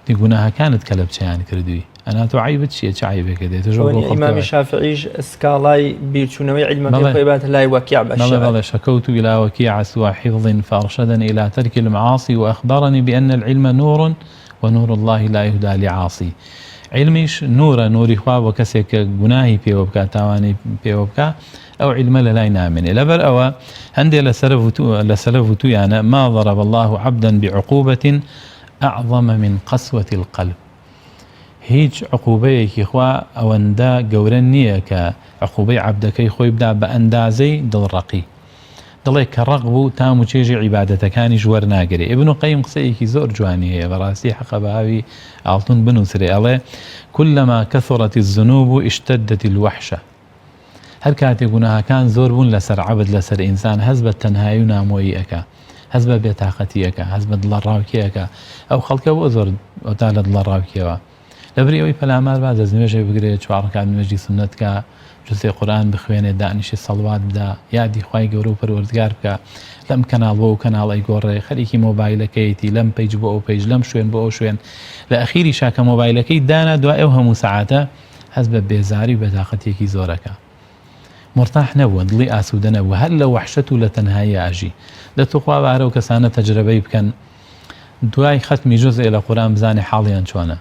وتی گوناهەکانت کە لە بچیان کردووی، ئەنا تۆ عیبت چییە؟ چ عیبێکە دێت؟ ئیمامی شافعیش سکاڵای بیرچوونەوەی عیلمەکەی خۆی باتە لای وەکیع بەڵێ شكوت إلى وكيع سوى حفظ فأرشدني إلى ترك المعاصي وأخبرني بأن العلم نور ونور الله لا يهدى لعاصي. علميش نورە، نوری خوا بۆ کەسێک کە گوناهی پێوە بکات، تاوانی پێوە بکات، ئەو علمە لە لای نامێنێ. لەبەر ئەوە هەندێک لە سەلەف وتویانە ما ضرب الله عبدا بعقوبة أعظم من قسوة القلب. هیچ عقوبەیەکی خوا ئەوەندە گەورە نییە کە عقوبەی عەبدەکەی خۆی بدا بە ئەندازەی دڵڕەقی. دڵێک کە ڕق بوو تام و چێژی عیبادەتەکانی وەرناگرێ. ئیبن قەیم قسەیەکی زۆر جوانی هەیە، بەڕاستی حەقە بەهاوی ئاڵتون بنووسرێ، ئەڵێ كلما كثرت الذنوب اشتدت الوحشة. هەر کاتێک گوناهەکان زۆر بوون لەسەر عەبد، لەسەر ئینسان هەز بە تەنهایی و نامۆیی ئەکا، هەز بە بێتاقەتیەکە، هەز بە دڵەڕاوکیەکە. ئەو خەڵکە بۆ زۆر ئەوتا لە دڵەڕاوکیەوە. لەبری ئەوەی پەلامار با دەست نوێژێ بگرێت، 4 ڕەکات نوێژی سونەتکە، جوزی قورآن بخوێنێ، دانیشی سەڵوات بدا، یادی خوای گەورە و پەروەردگار بکە، لەم کەناڵ بۆ ئەو کەناڵی گۆڕێ، خەریکی مۆبایلەکەیەتی، لەم پیج بۆ ئەو پیج، لەم شوێن بۆ ئەو شوێن. لە ئەخیری شاکە مۆبایلەکەی دانا دوای ئەو هەموو سەعاتە هەز بە بێزاری و بەتاقەتێکی زۆرەکە. مرتاح نەبووە، دڵی ئاسوودە نەبووە، هەر لە وەحشەت و لە تەنهایی ئاژی. دەتوخوا بارە و کەسانە تەجربەی بکەن، دوای ختمی جوزئێ لە قورآن بزانێ حاڵیان چۆنە،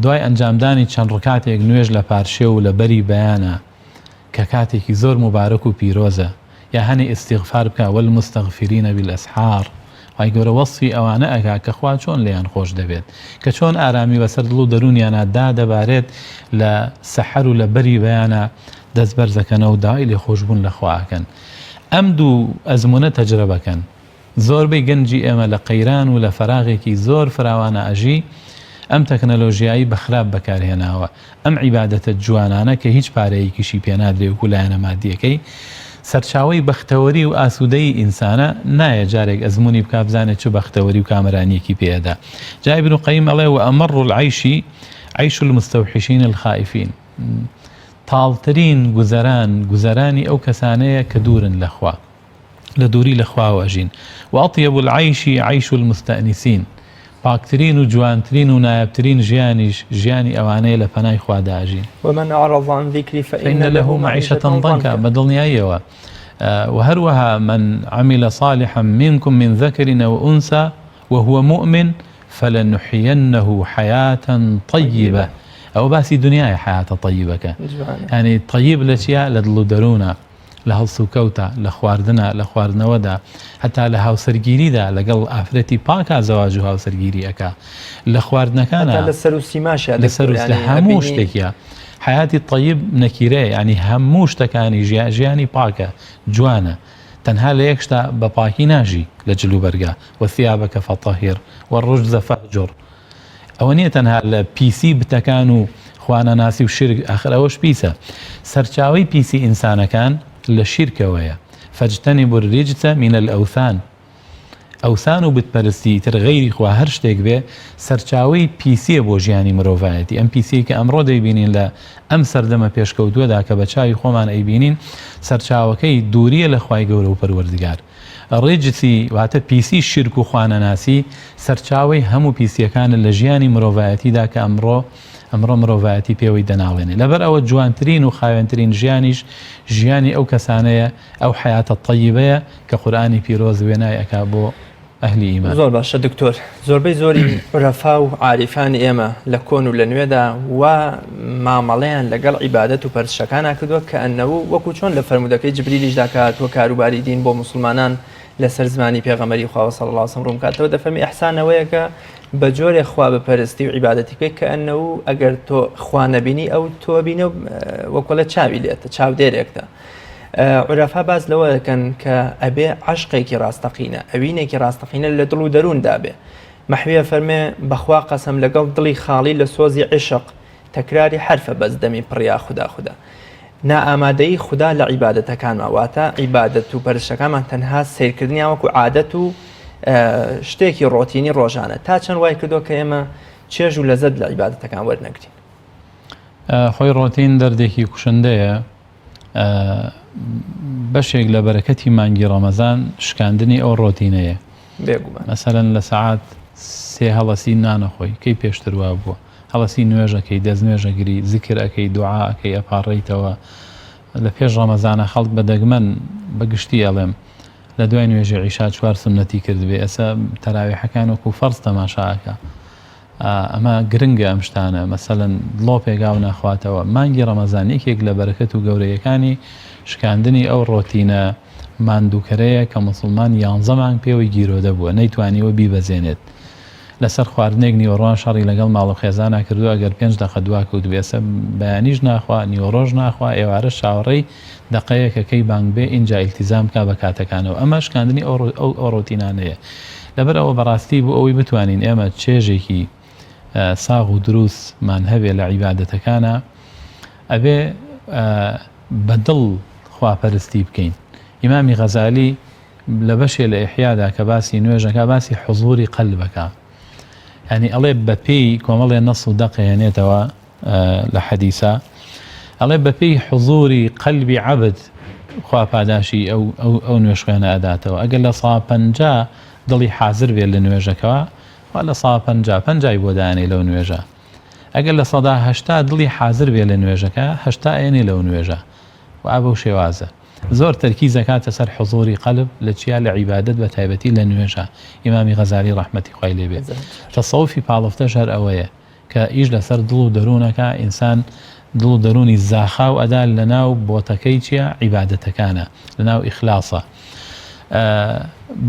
دوای ئەنجامدانی چەند ڕکاتێک نوێژ لە پارشێ و لە بەری بەیانە کە کاتێکی زۆر مبارەک و پیرۆزە، یا هەنی ئیستیغفار بکە والمستەغفرین بالأسحار. وای گەورە وەصفی ئەوانە ئەکا کە خوا چۆن لێیان خۆش دەبێت، کە چۆن ئارامی بەسەر دڵ و دەرونیانە دادەبارێت لە سەحەر و لە بەری بەیانە دەست بەرزەکەنە و داوای لێ خۆشبوون لە خواکەن. ئەم دوو ئەزمونە تەجربەکەن. زۆربەی گەنجی ئێمە لە قەیران و لە فەراغێکی زۆر فراوانە ئەژی، ئەم تەکنەلۆژیایی بەخراپ بەکارهێناوە، ئەم عیبادەتە جوانانە کە هیچ پارەیەکیشی پێنادرێ و لایەنە مادیەکەی، سەرچاوەی بەختەوەری و ئاسوودەی ئینسانە نایە جارێک ئەزمموی بکا بزانێت چ بەختەوەری و کامرانیەکی پێدا. جای ابن قەیم ئەڵێ و ئەمەڕ العیشی عیش المستەوحشین الخائفین. تاڵترین گوزەرانی ئەو کەسانەیە کە دوورن لەخوا، لە دووری لەخواوە ئەژین. و ئەطیب العیشی عیش المستەئنسین. پاکترین و جوانترین و نایبترین ژیانی ئەوانەیە لە پەنای خواداژین. ومن أعرض عن ذكري فإن له معيشة ضنكا. بەدڵنیاییەوە. وهروها من عمل صالحا منكم من ذكر أو أنثى وهو مؤمن فلنحيينه حياة طيبة. أو باسی دنیای حیاتە طیبەکە، ینی طیب لە چیە؟ لە دڵ و دەروونە، لە هەڵسو و کەوتە، لە خواردنە، لە خواردنەوەدا، هەتا لە هاوسەرگیریدا لەگەڵ ئافرەتی پاکە زەواج و هاوسەرگیری ئەکا، لە خواردنەکانە، لە سەر و سیماشە، لەسەر و هەموو شتێکە. حیاتی طیب نەکیرەیە، ینی هەموو شتەکانی ژیانی پاکە، جوانە، تەنها لە یەک شتە بە پاکی ناژی لە جلوبەرگە. وەثیابەکە فەطەهیر وەڕژزە فەهجوڕ. ئەوە نییە تەنها لە پیسی بتەکان و خوانە ناسی و شرک، ئاخر ئەوەش پیسە. سەرچاوی پیسی ئینسانەکان لە شیرکەوەیە. فەجتەنیبوا الرجس من الأوثان. ئەوسان و بتپەرستی تر غەیری خوا هەر شتێک بێ سەرچاوی پیسیە بۆ ژیانی مرۆڤایەتی. ئەم پیسی کە ئەمڕۆ دەیبینین لە ئەم سەردەمە پێشکەوتووەدا کە بە چاوی خۆمان ئەیبینین، سەرچاوەکەی دووریە لە خوای گەورە و پەروەردگار. ڕێجسی واتە پیسی شرک و خوانەناسی سەرچاوی هەموو پیسیەکانە لە ژیانی مرۆڤایەتیدا کە ئەمڕۆ مرۆڤایەتی پێوەی دەناڵێنێ. لەبەر ئەوە جوانترین و خاوێنترین ژیانیش ژیانی ئەو کەسانەیە، ئەو حیاتە طیبەیە کە قورئانی پیرۆز وێنای ئەکا بۆ ئەهلی ئیمان. زۆر باشە دکتۆر. زۆربەی زۆری عورەفا و عاریفانی ئێمە لە کۆن و لە نوێدا و مامەڵەیان لەگەڵ عیبادەت و پەرستشەکانە کردووە کە ئەنەوە وەکو چۆن لە فەرمودەکەی جبریلیشدا کە تۆ کاروباری دین بۆ موسڵمانان لەسەر زمانی پێغەمبەری خوا صلی الله علیه و سلم ڕوون کاتەوە دەفەرمی ئیحسانەوەیە کە بە جۆرێک خوا بپەرستی و عیبادەتی بکەیت کە ئەنەو ئەگەر تۆ خوا نەبینی ئەو تۆ بینە وەکوڵە چاوی لێتە چاودێرێکتە. عرفا باز لەوە دەکەن کە ئەبێ عەشقێکی ڕاستەقینە، ئەوینێکی ڕاستەقینە لە دڵ و دەرووندا بێ. مەحویە فەرمێ بەخوا قەسەم لەگەڵ دڵی خاڵی لە سۆزی عشق تەکراری حرفە بەس دەمی پڕیا خوددا خوددا. نائامادەی خوددا لە عیبادەتەکانمان واتە عیبادەت و پەرستەکانمان تەنها سیرکردنیان وەکو عادەت و شتێکی ڕۆتینی ڕۆژانە تا چەند وای کردو کە ئێمە چێژ و لەزەت لە عیبادەتەکان وەرنەگرین. خۆی ڕۆتین دەردێکی کوشندەیە. بەشێک لە بەرەکەتی مانگی ڕەمەزان شکاندنی ئەو ڕۆتینەیە. مەسەلەن لە سەعات 3 هەڵەسی نانەخۆی کەی پێشتر وا بووە، هەڵەسی نوێژەکەی دەستنوێژەگری زیکر ئەەکەی دوعا ئەەکەی ئەپاڕێیتەوە. لە پێش ڕەمەزانە خەڵک بەدەگمەن بەگشتی ئەڵێم لە دوای نوێژی عیشا 4 سنەتی کردبێ ئەسا تەراویحەکان وەکو فەرز تەماشاکە. ئەمە گرنگە ئەم شتانە مەسەلەن دڵۆ پێگاو ناخواتەوە. مانگی ڕەمەزان یەکێک لە بەرەکەت و گەورەیەکانی شکاندنی ئەو ڕۆتینە ماندووکەرەیە کە موسڵمان 11 مانگ پێوەی گیرۆدە بووە نەیتوانیوە بیبەزێنێت. لەسەر خواردنێک نیوەڕۆان شەڕی لەگەڵ ماڵ و خێزانە کردو ئەگەر 5 دقە دوا کەوت بێسە بەیانیش ناخوا نیوەڕۆژ ناخوا ئێوارە شاوەڕێی دقەیەکەکەی بانگ بێ اینجا ئیلتیزام کا بە کاتەکانەوە. ئەمە شکاندنی ئەو ڕۆتینانەیە. لەبەر ئەوە بەڕاستی بوو ئەوەی بتوانین ئێمە چێژێکی ساغ و دروستمان هەبێ لە عیبادەتەکانە ئەبێ بەدڵ خواپەرستی بکەین. ئیمامی غەزالی لە بەشێ لە ئیحیادا کە باسی نوێژەکە باسی حوزوری قەلبەکە، ینی ئەڵێ بەپێی کۆمەڵێ نەس و دەقێنێتەوە لە حەدیسە، ئەڵێ بەپێی حوزوری قەلبی عەبد خواپاداشی ئەو نوێژ خوێنە ئەداتەوە. ئەگەر لە 150 دڵی حازر بێت لە نوێژەکەەوە لە 150 بۆ دانێ لەو نوێژە. ئەگەر لە 180 دڵی حازر بێ لە نوێژەکە 80 ئێنێ لەو نوێژە و ئابە شێوازە. زۆر تەرکیز دەکاتە سەر حوزوری قەلب لە چیا لە عیبادەت بە تایبەتی لە نوێژە. ئیمامی غەزالی ڕەحمەتی خوای لێ بێت. تەسەوفی پاڵفتەش هەر ئەوەیە کە ئیش لەسەر دڵ و دەروونەکە ئینسان دڵ و دەرونی زاخاو ئەدا لە ناو بۆتەکەی چیە عیبادەتەکانە لە ناو ئیخلاسە.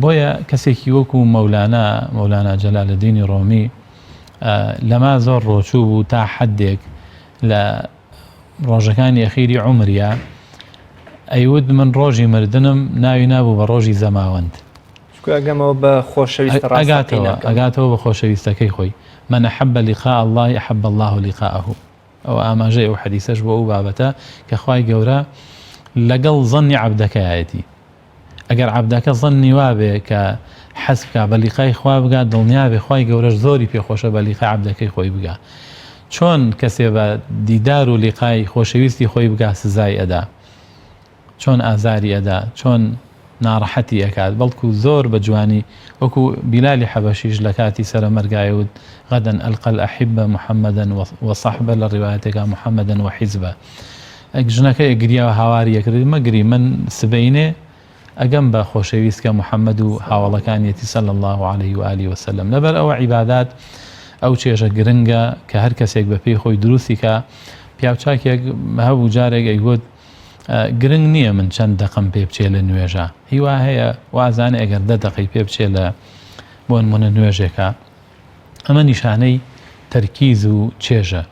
بۆیە کەسێکی وەکو مەولانا جەلالەدینی ڕۆمی لەما زۆر ڕۆچوو بوو تا حەدێک لە ڕۆژەکانی ئەخیری عومریە ئەیود من ڕۆژی مردنم ناوی نابوو بە ڕۆژی زەماوەند. ئەگەمەوە بە خۆشەویست ئەگاتەوە بە خۆشەویستەکەی خۆی من أحب لقاء الله أحب الله لقاءه. ئەو ئاماژەی ئەو حەدیسەش بۆ ئەو بابەتە کە خوای گەورە لەگەڵ زەنی عەبدەکەیەتی. ئەگەر عەبدەکە زەنی وابێ کە حەسبکە بە لیقای خوا بگات دڵنیا بێ خوای گەورەش زۆری پێخۆشە بە لیقای عەبدەکەی خۆی بگا. چۆن کەسێ بە دیدار و لیقای خۆشەویستی خۆی بگا سزای ئەدا، چۆن ئازاری ئەدا، چۆن ناڕەحەتی ئەکات. بەڵکو زۆر بە جوانی وەکو بیلالی حەبەشیش لە کاتی سەرە مەرگایوت غەدەن ئەلقە الأحبة محەممەدەن وصەحبە لە ڕیوایەتێکا محەممەدەن وحیزبە. ژنەکە ئەگریاوە هاواری ئەکرد مەگری من سبەینێ ئەگەم بە خۆشەویست کە محەممەد و هاوڵەکانیەتی صلی الله عليه وآله وسلم. لەبەر ئەوە عیبادات ئەو چێژە گرنگە کە هەر کەسێک بە پێی خۆی دروستی کە پیاوچاکێک هەبوو جارێک ئەیگوت گرنگ نییە من چەند دەقم پێ بچێ لە نوێژە، هیوا هەیە وازانە ئەگەر 10 دقەی پێ بچێ لە بۆ نمونە نوێژێکە ئەمە نیشانەی تەرکیز و چێژە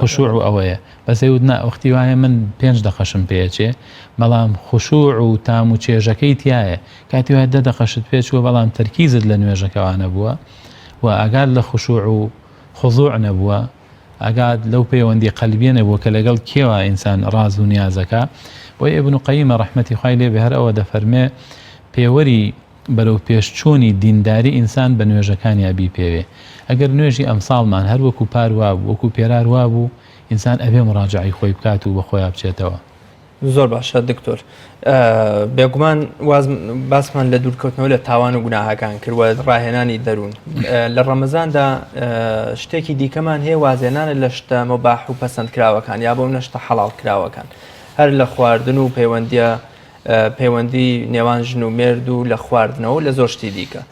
خوشوع و ئەوەیە. بەس ئەیوت وەختی وایە من 5 دقەشم پێچێ بەڵام خوشوع و تام و چێژەکەی تایە کاتی وایە 10 دقەشت پێچوە بەڵام تەرکیزت لە نوێژەکەوانە بووە و ئاگاد لە خوشوع و خضوع نەبووە، ئاگاد لەو پەیوەندی قەلبیە نەبووە کە لەگەڵ کێوە ئینسان ڕاز و نیازەکە. بۆیە ئیبن قەییمە ڕەحمەتی خوای لێ بێ هەر ئەوە دەفەرمێ پێوەری بەرەو پێشچوونی دینداری ئینسان بە نوێژەکانیا بیپێوێ. ئەگەر نوێژی ئەمساڵمان هەر وەکو پار وابوو وەکو پێرار وابوو ئینسان ئەبێ مراجعی خۆی بکات و بە خۆیان بچێتەوە. زۆر باشە دکتۆر. بێگومان باسمان لە دوورکەوتنەوە لە تاوان و گوناهەکان کردوە ڕاهێنانی دەروون. لە ڕەمەزاندا شتێکی دیکەمان هەیە وازێنانە لە شتە مەباح و پەسەند کراوەکان یا بۆ نەشتە حەڵاڵ کراوەکان هەر لە خواردن و پەیوەندی نێوان ژن و مێرد و لە خواردنەوە لە زۆر شتی دیکە.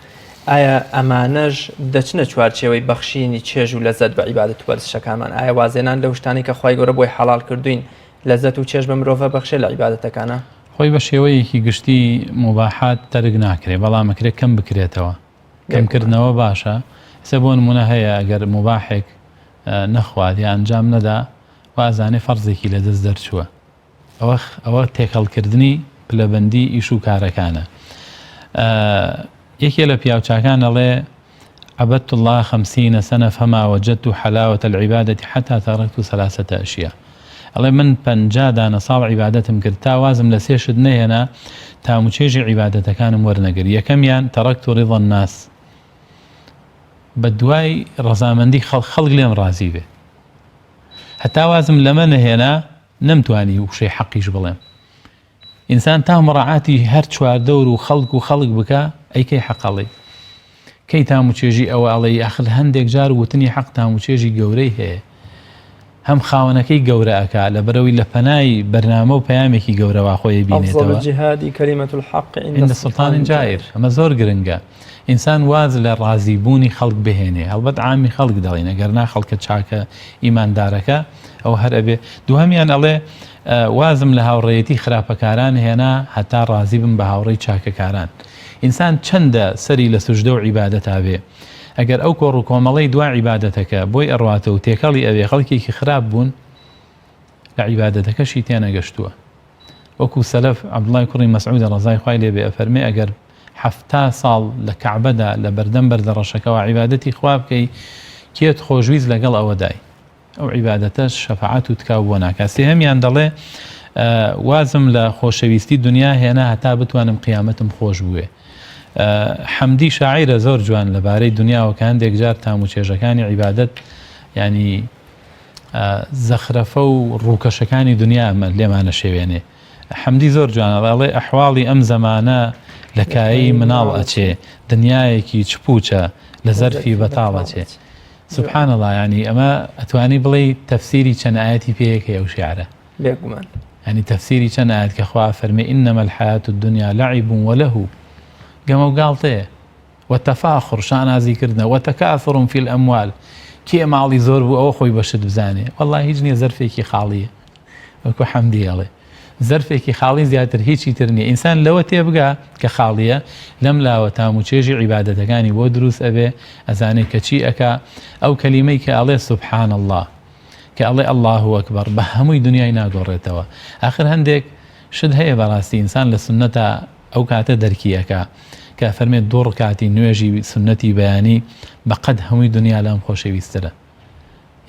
ئایا ئەمانەش دەچنە چوارچێوەی بەخشینی چێژ و لەزەت بە عیبادەت و وەرزشەکانمان؟ ئایا وازێنان لەو شتانی کە خوای گەورە بۆی حەڵال کردوین لەزەت و چێژ بە مرۆڤە بەخشێ لە عیبادەتەکانە؟ خۆی بە شێوەیەکی گشتی مباحات تەرک ناکرێت بەڵام ئەکرێت کەم بکرێتەوە کەمکردنەوە باشە سە بۆ نمونە هەیە ئەگەر مباحێک نەخوات یا ئەنجام نەدا وازانێ فەرزێکی لە دەست دەرچووە ئەوە تێکەڵکردنی پلەبەندی ئیش و کارەکانە یەکێ لە پیاوچاکان ئەڵێ عبدت الله 50 سنة فما وجدت حلاوة العبادة حتى تركت 3 أشياء ئەڵێ من 50 دانە ساڵ عیبادەتم کرد تا وازم لە سێشت نەهێنا تا موچێژی عیبادەتەکانم وەرنەگر یەکەمیان تەرەکت رضا الناس بە دوای ڕەزامەندی خەڵک لێم ڕازی بێ هەتا وازم لەمە نەهێنا نەمتوانی وشەی حەقیش بڵێم ئینسان تا مڕاعاتی هەر چواردەور و خەڵک بکە ئەیکەی حەقەڵی کەی تاموچێژی ئەوە ئەڵێ ئاخر هەندێک جار وتنی حەق تاموچێژی گەورەی هەیە هەم خاوەنەکەی گەورە ئەکا لە بەرەوەی لە پەنای بەرنامە و پەیامێکی گەورەوە خۆی بینێتەوە جهادی کەلیمەت الحق عند سلطان جائر ئەمە زۆر گرنگە ئینسان واز لە ڕازیبوونی خەڵک بهێنێ هەڵبەت عامی خەڵک دەڵێن ئەگەرنا خەڵکە چاکە ئیماندارەکە ئەو هەر ئەبێ دووهەمیان ئەڵێ وازم لە هاوڕێیەتی خراپەکاران هێنا هەتا ڕازی بم بە هاوڕێی چاکەکاران ئینسان چەندە سەری لە سوژدە و عیبادەتا بێ ئەگەر ئەو کۆڕ و کۆمەڵەی دوا عیبادەتەکە بۆی ئەڕواتە و تێکەڵی ئەوێ خەڵکێکی خراپ بوون لە عیبادەتەکەشی تێنەگەشتووە وەکو سەلەف عەبدوڵای کوڕی مەسعود ڕەزای خوای لێ بێ ئەفەرمێ ئەگەر 70 ساڵ لە کەعبەدا لە بەردەم بەردەڕەشەکەەوە عیبادەتی خوا بکەی کێت خۆشویست لەگەڵ ئەوەدای ئەو عیبادەتەش شەفاعەت و تکاو بۆ ناکات سێهەمیان دەڵێ وازم لە خۆشەویستی دنیا هێنا هەتا بتوانم قیامەتم خۆش بوێ حەمدی شاعیرە زۆر جوان لەبارەی دنیاوە کە هەندێک جار تاموچێژەکانی عیبادەت ینی زەخرەفە و ڕووکەشەکانی دنیا لێمانە شێوێنێ حەمدی زۆر جوانە ئەڵێ ئەحواڵی ئەم زەمانە لە کایی مناڵ ئەچێ دنیایەکی چپوچە لە زەرفی بەتاڵەچێ سبحان الله ینی ئەمە ئەتوانی بڵێ تەفسیری چەند ئاەتی پێیەکە ئەو شیعرە بێگومان ینی تەفسیری چەند ئاەت کە خوا فەرمێ ئینەمە الحەیات الدنیا لەعیب وەلەهو گەمە و گاڵتەیە وەتەفاخر شانازیکردنە وەتەکاثر فی الئەموال کێ ماڵی زۆر بوو ئەوە خۆی بەشت بزانێ وەڵڵا هیچ نییە زەرفێکی خاڵیە وەکو حەمدی ئەڵێ زەرفێکی خاڵی زیاتر هیچی تر نییە ئینسان لەوە تێبگا کە خاڵیە لەم لاوە تاموچێژی عیبادەتەکانی بۆ دروست ئەبێ ئەزانێ کە چی ئەکا ئەو کەلیمەی کە ئەڵێ سوبحان الله کە ئەڵێ الله ئەکبەر بە هەمووی دنیای ناگۆڕێتەوە آخر هەندێک شت هەیە بەڕاستی ئینسان لە سنەتە ئەو کاتە دەرکیەکە کە فەرمێت 2 ڕکاتی نوێژی سنەتی بەیانی بەقەد هەمووی دنیا لام خۆشەویسترە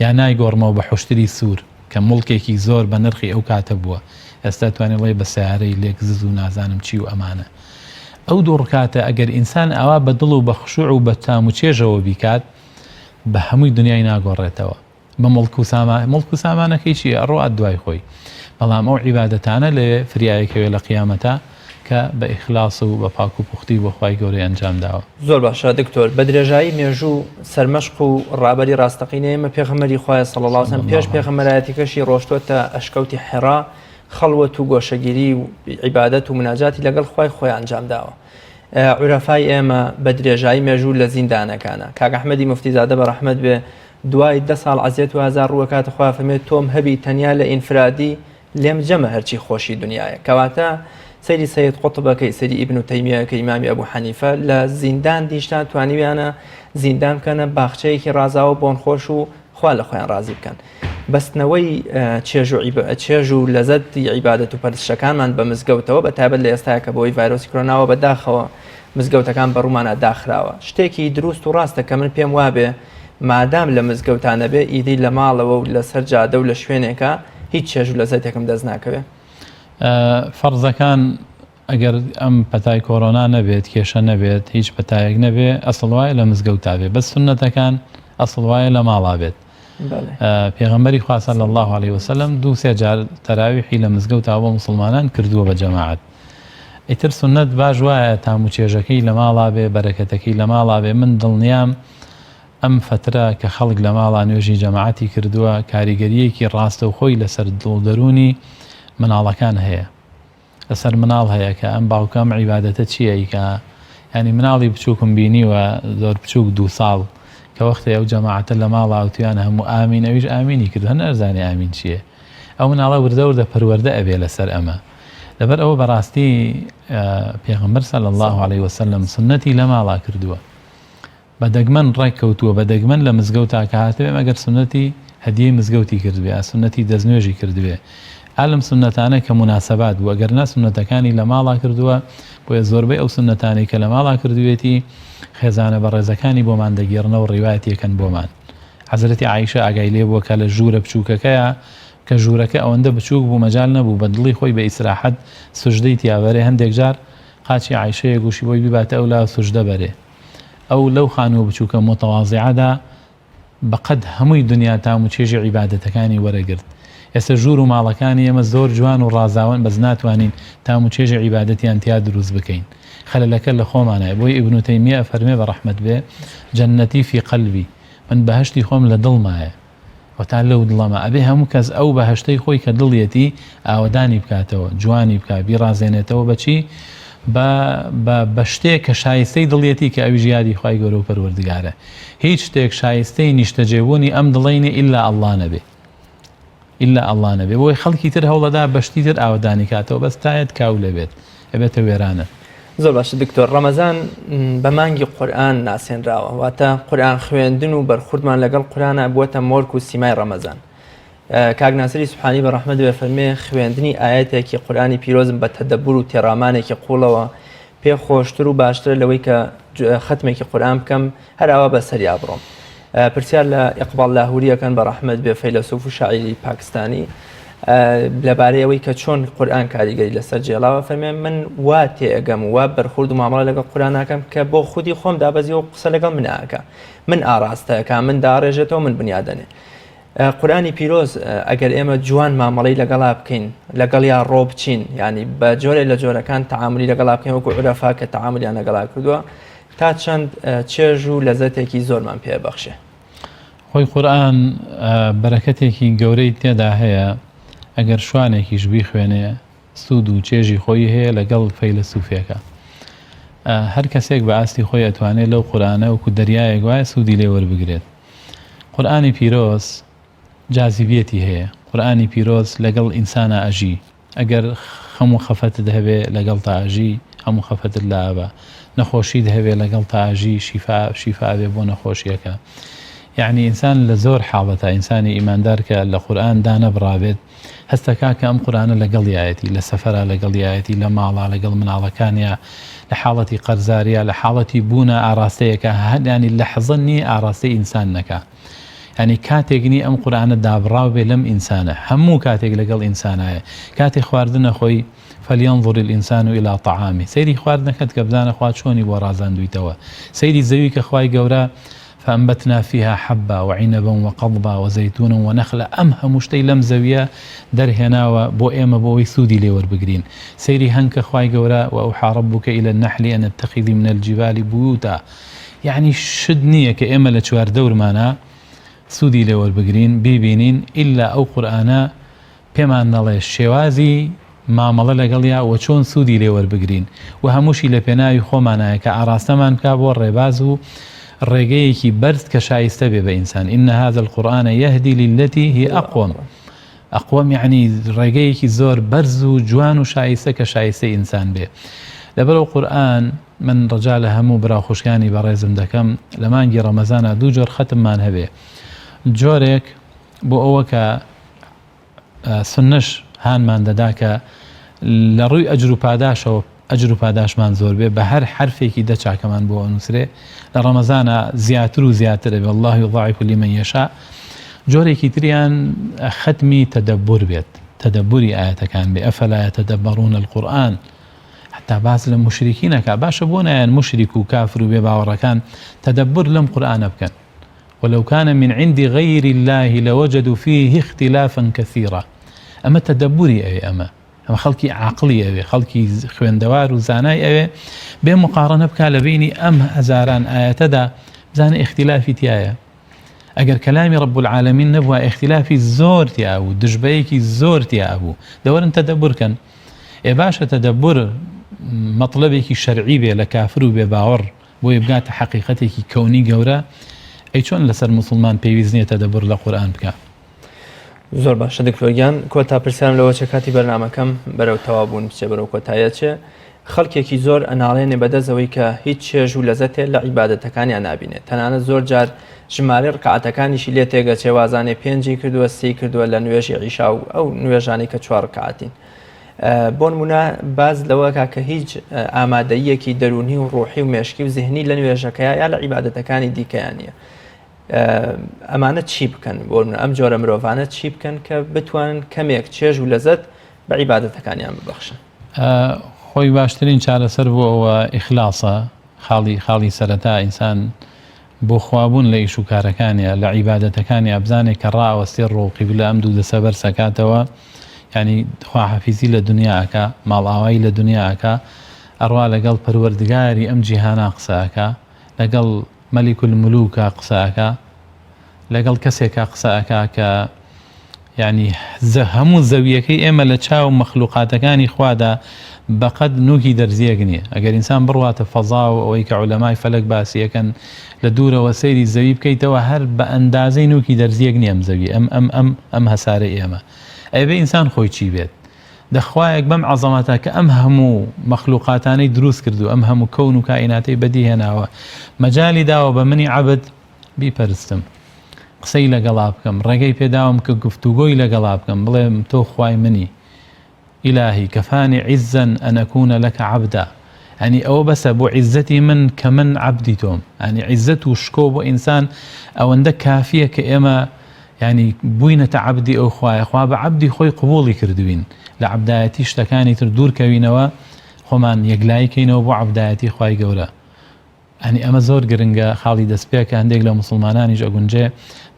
یا نایگۆڕمەوە بە حوشتری سوور کە مڵکێکی زۆر بە نرخی ئەو کاتە بووە ئێستا توانێت بڵێ بە سیارەی لێک زز و نازانم چی و ئەمانە ئەو 2 ڕکاتە ئەگەر ئینسان ئەوا بە دڵ و بە خشوع و بە تاموچێژەوە بیکات بە هەمووی دنیای ناگۆڕێتەوە بە مڵک و سامانەکەی چیە ئەڕۆات دوای خۆی بەڵام ئەو عیبادەتانە لێ فریایەکەوێ لە قیامەتە کە بە ئیخلاس و بە پاک و پوختی بۆ خوای گەورەی ئەنجام داوە زۆر باشە دکتۆر بە درێژایی مێژوو سەرمەشق و ڕابەری ڕاستەقینە ئێمە پێغەمبەری خوای صلی الله علیه و سلم پێش پێغەمبەرایەتیکەشی ڕۆشتوۆتە ئەشکەوتی حێرا خەڵوەت و گۆشەگیری و عیبادەت و مناجاتی لەگەڵ خوای خۆی ئەنجام داوە عورەفای ئێمە بە درێژایی مێژوو لە زیندانەکانە کاک ئەحمەدی موفتیزادە بە ڕەحمەت بێ دوای 10 ساڵ عەزیەت و هەزار ڕووەکاتە خوا فەرمێت تۆم هەبی تەنیا لە ئینفرادی لێم جەمە هەرچی خۆشی دنیاە کەواتە سەیری سەید قوتبەکەی سەیری ئیبن تەیمیە کە ئیمامی ئەبوو حەنیفە لە زیندان دیشتان توانیویانە زیندان بکەنە باخچەیەکی ڕازاوە بۆن خۆش و خوا لە خۆیان ڕازی بکەن بەستنەوەی چێژ و لەزەتی عیبادەت و پەرستشەکانمان بە مزگەوتەوە بە تایبەت لە ئێستاە کە بۆی ڤایرۆسی کۆرۆناوە بەداخەوە مزگەوتەکان بە ڕوومانە داخراوە شتێکی دروست و ڕاستە کە من پێم وابێ مادام لە مزگەوتانە بێ ئیدی لە ماڵەوە و لەسەر جادە و لە شوێنێکە هیچ چێژ و لەزەتێکم دەست ناکەوێ فەرزەکان ئەگەر ئەم پەتای کۆرۆنا نەبێت کێشە نەبێت هیچ پەتایەک نەبێ ئەسڵ وایە لە مزگەوتا بێ بەس سونەتەکان ئەسڵ وایە لە ماڵا بێت پێغەمبەری خوا صلی الله علیه وسلم 2-3 جار تەراویحی لە مزگەوتا بۆ موسڵمانان کردووە بە جەماعەت ئیتر سونەت باش وایە تاموچێژەکەی لە ماڵا بێ بەرەکەتەکەی لە ماڵا بێ من دڵنیام ئەم فترە کە خەڵک لە ماڵا نوێژی جەماعەتی کردووە کاریگەریەکی ڕاستە و خۆی لەسەر دڵدەرونی مناڵەکان هەیە لەسەر مناڵ هەیە کە ئەم باوکەم عیبادەتە چییە کە ینی مناڵی بچووکم بینیوە زۆر بچووک 2 ساڵ کە وەختە ئەو جەماعەتە لە ماڵاوتیان هەموو ئامین ئەویش ئامینی کرد هەن ئەرزانی ئامین چییە ئەو مناڵە وردە پەروەردە ئەبێ لەسەر ئەمە لەبەر ئەوە بەڕاستی پێغەمبەر صلی الله عليه وسلم سنەتی لە ماڵا کردووە بە دەگمەن ڕێک کەوتووە بە دەگمەن لە مزگەوتا کە هاتبێ مەگەر سنەتی هەدیەی مزگەوتی کردوێ سنەتی دەستنوێژی کردوێ ئالم سنەتانە کە مناسبات بوو ئەگەر نا سنەتەکانی لە ماڵا کردووە بۆیە زۆربەی ئەو سنەتانی کە لە ماڵا کردوێتی خێزانە بەڕێزەکانی بۆمان دەگێڕنەوە ڕیوایەتیەکەن بۆمان حەزرەتی عایشە ئاگای لێ بووە کە لە ژوورە بچووکەکەیە کە ژوورەکە ئەوەندە بچووک بوو مەجال نەبوو بە دڵی خۆی بە ئیسراحەت سوژدەی تیاوەرێ هەندێک جار قاچی عایشەیە گوشی بۆی بباتە ئەو لا سوژدە بەرێ ئەو لەو خانووە بچووکە متەواضعەدا بەقەد هەمووی دنیا تام و چێژی عیبادەتەکانی وەرەگرت ئێستا ژوور و ماڵەکانی ئێمە زۆر جوان و ڕازاوەن بەس ناتوانین تام و چێژی عیبادەتیان تیا دروست بکەین خەلەلەکە لە خۆمانایە بۆی ئیبن تەیمیە فەرمێ بە ڕەحمەت بێ جەنەتی فی قەلبی من بەهەشتی خۆم لە دڵمایە وەتا لەو دڵەمە ئەبێ هەموو کەس ئەو بەهەشتەی خۆی کە دڵیەتی ئاوەدانی بکاتەوە جوانی بکات بیڕازێنێتەوە بەچی بە شتێک کە شایستەی دڵیەتی کە ئەوی ژیادی خوای گەورە و پەروەردگارە هیچ شتێک شایستەی نیشتەجێبوونی ئەم دڵینە ئیلا ئەڵڵا نەبێ ئیلا ئەڵڵا نەبێ بۆی خەڵکی تر هەوڵەدا بەشتی تر ئاوەدانی کاتەوە بەس تایەت کاو لەبێت ئەبێتە وێرانە زۆر باشە دکتۆر ڕەمەزان بە مانگی قورئان ناسێنراوە واتە قورئان خوێندن و بەرخوردمان لەگەڵ قورئانە بووەتە مۆرک و سیمای ڕەمەزان کاک ناسری سوبحانی بە ڕەحمەت بێ فەرمێ خوێندنی ئاەتێکی قورئانی پیرۆزم بە تەدەبور و تێڕامانێکی قوڵەوە پێ خۆشتر و باشتر لەوەی کە ختمێکی قورئان بکەم هەراوە بەسەریا بڕۆم پرسیار لە ئیقبال لاهوریەکەن بە ڕەحمەت بێ فەیلسوف و شاعیری پاکستانی لەبارەیەوەی کە چۆن قورئان کاریگەری لەسەر جێڵاوە فەرمێ من وا تێئەگەم و وا بەرخورد و مامەڵە لەگەڵ قورئان ناکەم کە بۆ خودی خۆم دابەزیەوە قسە لەگەڵ من ناکە من ئاراستەکە من داڕێژێتەوە من بنیادەنێ قورئانی پیرۆز ئەگەر ئێمە جوان مامەڵەی لەگەڵا بکەین لەگەڵ یا ڕۆ بچین ینی بە جۆرێ لە جۆرەکان تەعاملی لەگەڵا بکەین وەکو عورەفا کە تەعاملیان لەگەڵا کردووە تا چەند چێژ و لەزەتێکی زۆرمان پێبەخشێ خۆی قورئان بەرەکەتێکی گەورەی تێدا هەیە ئەگەر شوانێکیش بیخوێنێ سوود و چێژی خۆی هەیە لەگەڵ فەیلسوفێکە هەر کەسێک بە ئاستی خۆی ئەتوانێت لەو قورئانە وەکو دەریایەک وایە سوودی لێ وەربگرێت قورئانی پیرۆز جاذبیەتی هەیە قورئانی پیرۆز لەگەڵ ئینسانە ئەژی ئەگەر هەموو خەفەتت هەبێ لەگەڵ تا ئەژی هەموو خەفەتت لا ئەبە نەخۆشیت هەبێ لەگەڵ تا ئەژی شیفا بێ بۆ نەخۆشیەکە یعنی ئینسان لە زۆر حاڵەتە ئینسانی ئیماندار کە لە قورئان دانەبڕابێت هەستەکا کە ئەم قورئانە لەگەڵ یایەتی لە سەفەرە لەگەڵ یایەتی لە ماڵا لەگەڵ مناڵەکانیە لە حاڵەتی قەرزاریە لە حاڵەتی بوونە ئاراستەیەکە هەدانی لە حەزن نی ئاراستەی ئینسان نەکە ینی کاتێکنی ئەم قورئانە دابڕاو بێ لەم ئینسانە هەموو کاتێک لەگەڵ ئینسانایە کاتێک خواردنە خۆی فلينظر الإنسان إلى طعامه سيري خواردنەکەت کە بزانە خوا چۆنی بۆ ڕازاندویتەوە سەیری زەوی کە خوای گەورە فأنبتنا فيها حبا وعنبا وقضبا وزيتونا ونخلا أم همشتي لم زويا درهنا بو إيما بو سودي لي وربقرين سيري هنك خواي قورا وأوحى ربك إلى النحل أن اتخذي من الجبال بيوتا يعني شدنية كإيما لتشوار دور مانا سودي لي وربقرين بيبينين إلا أو قرآنا بما أن الله الشوازي مامەڵە لەگەڵیا و چۆن سوودی لێ وەربگرین و هەمووشی لە پێناوی خۆمانایە کە ئاراستەمان بکا بۆ ڕێباز و ڕێگەیەکی بەرز کە شایستە بێ بە ئینسان إن هذا القرآن يهدي للتي هي أقوم يعني ڕێگەیەکی زۆر بەرز و جوان و شایستە کە شایستە ئینسان بێ لەبەرەوە قورئان من ڕەجا لە هەموو براخوشکانی بەڕێزم دەکەم لە مانگی ڕەمەزانە دوو جۆر ختممان هەبێ جۆرێک بۆ ئەوە کە سنەش هانمان دەدا کە لە ڕووی ئەجر و پاداشمان زۆر بێ بە هەر حرفێکی دە چاکەمان بۆ نووسرێ لە ڕەمەزانە زیاتر و زیاتر بێ والله يضاعف لمن يشاء جۆرێکی تریان ختمی تەدەبور بێت تەدەبوری ئاەتەکان بێ ئەفەلا يتدبرون القورآن حتا باس لە مشریکینەکە باشە بۆ نایەن مشریک و کافر و بێ باوەڕەکان تەدەبور لەم قورئانە بکەن ولو كان من عند غير الله لوجدوا فيه اختلافا كثيرا ئەمە تەدەبوری ئەوێ ئەمە خەڵکی عاقلی ئەوێ خەڵکی خوێندەوار و زانای ئەوێ بێ مقارنە بکا لە بینی ئەم هەزاران ئاەتەدا بزانە اختلافی تایە ئەگەر کەلامی رب العالمین نەبووە اختلافی زۆر تیا بوو دژبەیەکی زۆر تیا بوو دەوەرن تەدەبورکەن باشە تەدەبور مەطلبێکی شەرعی بێ لە کافر و بێ باوەڕ بۆیە بگاتە حەقیقەتێکی کەونی گەورە ئەی چۆن لەسەر موسڵمان پێویست نییە تەدەبور لە قورئان بکە زۆر باشە دکتۆریان کۆتا پرسیارم لەوە چە کاتی بەرنامەکەم بەرەو تەوابوون بچێ بەرەو کۆتایە چێ خەڵکێکی زۆر ئەناڵێنێ بەدەستەوەی کە هیچ چێژ و لەزەتێ لە عیبادەتەکانیان نابینێت تەنانەت زۆر جار ژمارە ڕکعاتەکانیشی لێ تێگە چێوازانێ 5 کردووە 3 کردووە لە نوێژی عیشا و ئەو نوێژانی کە 4 ڕکعاتین بۆ نمونە باز لەوەکە کە هیچ ئامادەیەکی دەرونی و ڕۆحی و مێشکی و زیهنی لە نوێژەکەیە یا لە عیبادەتەکانی دیکەیان نیە ئەمانە چی بکەن بۆ ئەم جۆرە مرۆڤانە چی بکەن کە بتوانن کەمێک چێژ و لەزەت بە عیبادەتەکانیان ببەخشن خۆی باشترین چارەسەر بۆ ئەوە ئیخلاسە خاڵی سەرەتا ئینسان بۆ خوابوون لە ئیش و کارەکانیە لە عیبادەتەکانی ئەبزانێک کە ڕائوەستی ڕۆقی لە ئەم دوو دەسە بەر سەکاتەوە ینی خواحەفیزی لە دنیاکە ماڵئاوایی لە دنیاکە ئەڕوا لەگەڵ پەروەردگاری ئەم جیهانە قسەکە لەگەڵ مەلیک الملوکە قسەکە لەگەڵ کەسێکە قسەکە کە ینی هەموو زەویەکەی ئێمە لە چاو مەخلوقاتەکانی خوادا بەقەد نوکی دەرزیەک نییە ئەگەر ئینسان بڕواتە فەزا و ئەوەی کە عولەمای فەلەک باسیەکەن لە دوورەوە سەیری زەوی بکەیتەوە هەر بە ئەندازەی نوکی دەرزیەک نییە ئەم زەوی ئەم هەسارە ئێمە ئەبێ ئینسان خۆی چی بێت دەخوایەک بەم عەزەمەتە کە ئەم هەموو مەخلوقاتانەی دروست کردو ئەم هەموو کەون و کائیناتەی بەدی هێناوە مەجالی داوە بە منی عەبد بیپەرستم قسەی لەگەڵا بکەم ڕێگەی پێداوم کە گفتوگۆی لەگەڵا بکەم بڵێم تۆ خوای منی ئیلاهی کەفانی عیزەن ئەن ئەکوونە لەکە عەبدا ینی ئەوە بەسە بۆ عیزەتی من کە من عەبدی تۆم ینی عیزەت و شکۆ بۆ ئینسان ئەوەندە کافیە کە ئێمە ینی بووینەتە عەبدی ئەو خوایە خوا بە عەبدی خۆی قبوڵی کردوین لە عەبدایەتی شتەکانی تر دوورکەوینەوە خۆمان یەکلایکەینەوە بۆ عەبدایەتی خوای گەورە ینی ئەمە زۆر گرنگە خاڵی دەستپێکە هەندێک لە موسڵمانانیش ئەگونجێ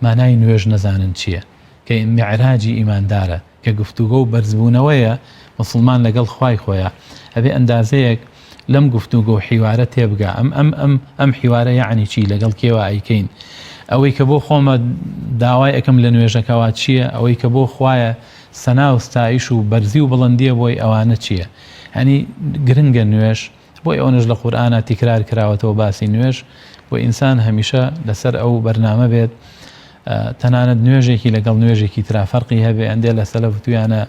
مانای نوێژ نەزانن چییە کە معراجی ئیماندارە کە گفتوگۆ و بەرزبوونەوەیە مسلمان لەگەڵ خوای خۆیە ئەبێ ئەندازەیەک لەم گفتوگۆ حیوارە تێبگا ئەم حیوارە یعنی چی لەگەڵ کێوە ئایکەین ئەوەی کە بۆ خۆمە داوای ئەەکەم لە نوێژەکەوا چییە ئەوەی کە بۆ خوایە سەنا و ستایش و بەرزی و بڵندیە بۆی ئەوانە چییە هەنی گرنگە نوێژ بۆی ئەوەش لە قورئانە تیکرار کراوەتەوە باسی نوێژ بۆ ئینسان هەمیشە لەسەر ئەو بەرنامە بێت تەنانەت نوێژێکی لەگەڵ نوێژێکی ترا فەرقی هەبێ ئەندێ لە سەلەف تویانە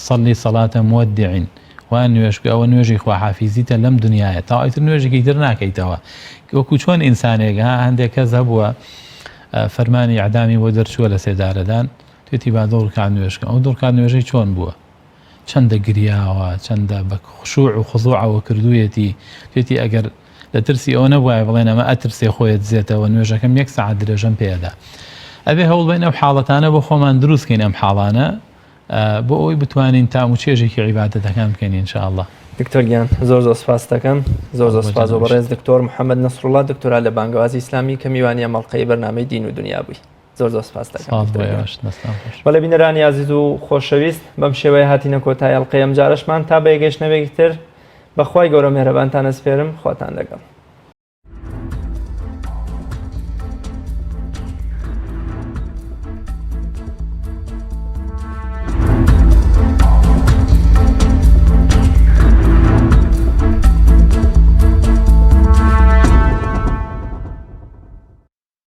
سەڵی سەڵاتە مودعین وان نوێژ ئەوە نوێژی خواحافیزیتە لەم دنیاە تا ئیتر نوێژێکی تر ناکەیتەوە وەکو چۆن ئینسانێک هەندێک کەس هەبووە فەرمانی ئەعدامی بۆ دەرچووە لە سێدارەدان توێتی با دڵ کات نوێژکە ئەو دڵکات نوێژەی چۆن بووە چەندە گریاوە چەندە بە خشوع و خضوعەوە کردوویەتی توێتی ئەگەر لە ترسی ئەوە نەبووە بڵێن ئەمە ئەترسێ خۆیت زێتەوە نوێژەکەم 1 ساعت درێژەم پێدا ئەبێ هەوڵ بین ئەو حاڵەتانە بۆ خۆمان دروستکەین ئەم حاڵانە بۆ ئەوی بتوانین تام و چێژێکی عیبادەتەکان بکەین ئینشاءالله دکتۆریان زۆر سپاس دەکەم زۆر سپاس بۆ بەڕێز دکتۆر محەممەد نەسڕوڵڵا دکتۆرا لە بانگەوازی ئیسلامی کە میوانیە مەڵقەی بەرنامەی دین و دنیا بووی زۆر سپاس دەکەم بەڵێ بینەرانی عزیز و خۆشەویست بەم شێوەیە هاتینە کۆتای ئەڵقەی ئەم جارەشمان تا بە یەکگەشتنەوەیەکی تر بەخوای گەورە مێرەبانتان ئەسپێرم خۆتان لەگەڵ